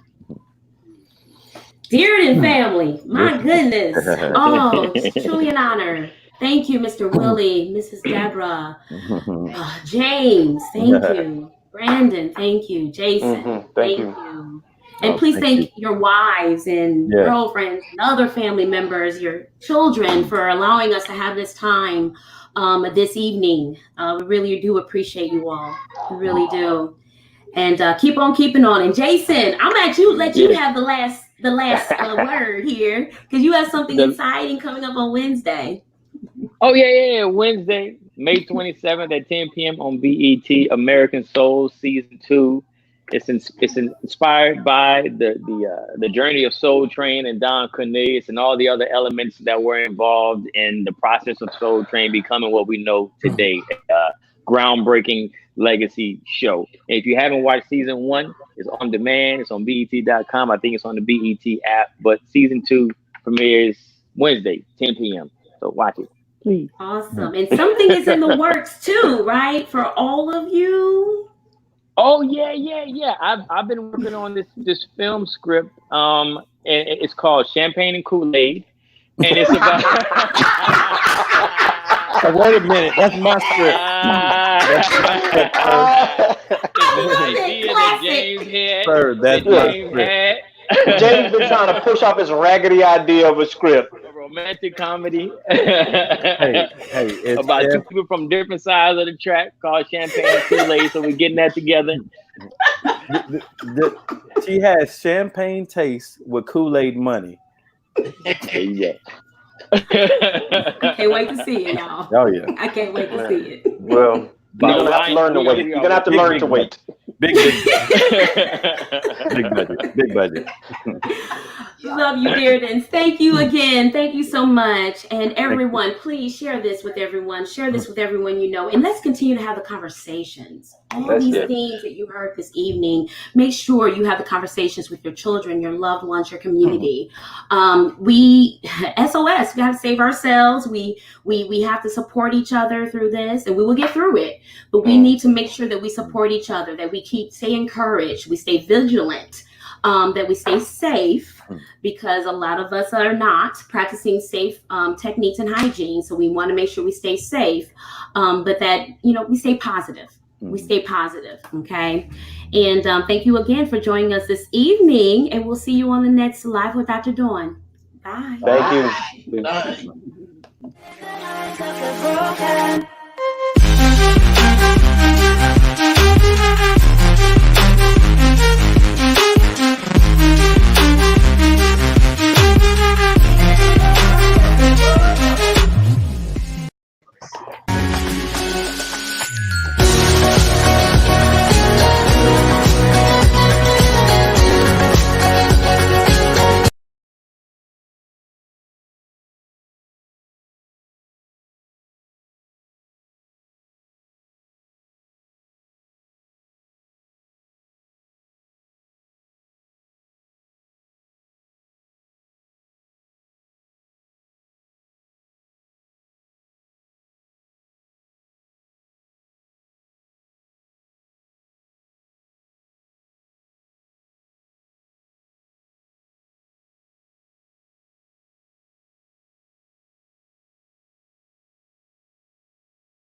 A: Dirden family, my goodness. Oh, it's truly an honor. Thank you, Mr. Willie, Mrs. Deborah, James, thank you. Brandon, thank you. Jason, thank you. And please thank your wives and girlfriends and other family members, your children, for allowing us to have this time this evening. We really do appreciate you all. We really do. And keep on keeping on. And Jason, I'm let you have the last word here, because you have something exciting coming up on Wednesday.
C: Oh yeah. Wednesday, May 27th at 10 p.m. on BET, American Soul Season 2. It's inspired by the journey of Soul Train and 𝙇𝙗𝙑𝙗 and all the other elements that were involved in the process of Soul Train becoming what we know today. Groundbreaking legacy show. And if you haven't watched season 1, it's on demand. It's on BET.com. I think it's on the BET app. But season 2 premieres Wednesday, 10 p.m. So watch it, please.
A: Awesome. And something is in the works too, right? For all of you.
C: Oh yeah. I've been working on this film script. And it's called Champagne and Kool-Aid, and it's about.
F: Wait a minute, that's my script.
C: James had.
F: Sir, that's my script.
B: James been trying to push off his raggedy idea of a script.
C: A romantic comedy.
F: Hey, it's
C: about two people from different sides of the track called Champagne and Kool-Aid, so we're getting that together.
F: She has champagne taste with Kool-Aid money.
C: Yeah.
A: I can't wait to see it, y'all.
F: Oh yeah.
A: I can't wait to see it.
B: Well, you're gonna have to learn to wait. You're gonna have to learn to wait.
F: Big budget.
A: Love you, Dirden. Thank you again. Thank you so much. And everyone, please share this with everyone. Share this with everyone you know. And let's continue to have the conversations. All these things that you heard this evening, make sure you have the conversations with your children, your loved ones, your community. We SOS, we have to save ourselves. We have to support each other through this, and we will get through it. But we need to make sure that we support each other, that we stay encouraged, we stay vigilant, that we stay safe, because a lot of us are not practicing safe techniques and hygiene. So we want to make sure we stay safe, but that, we stay positive. We stay positive, okay? And thank you again for joining us this evening, and we'll see you on the next Live with Dr. Dawn. Bye.
B: Thank you.
G: Bye.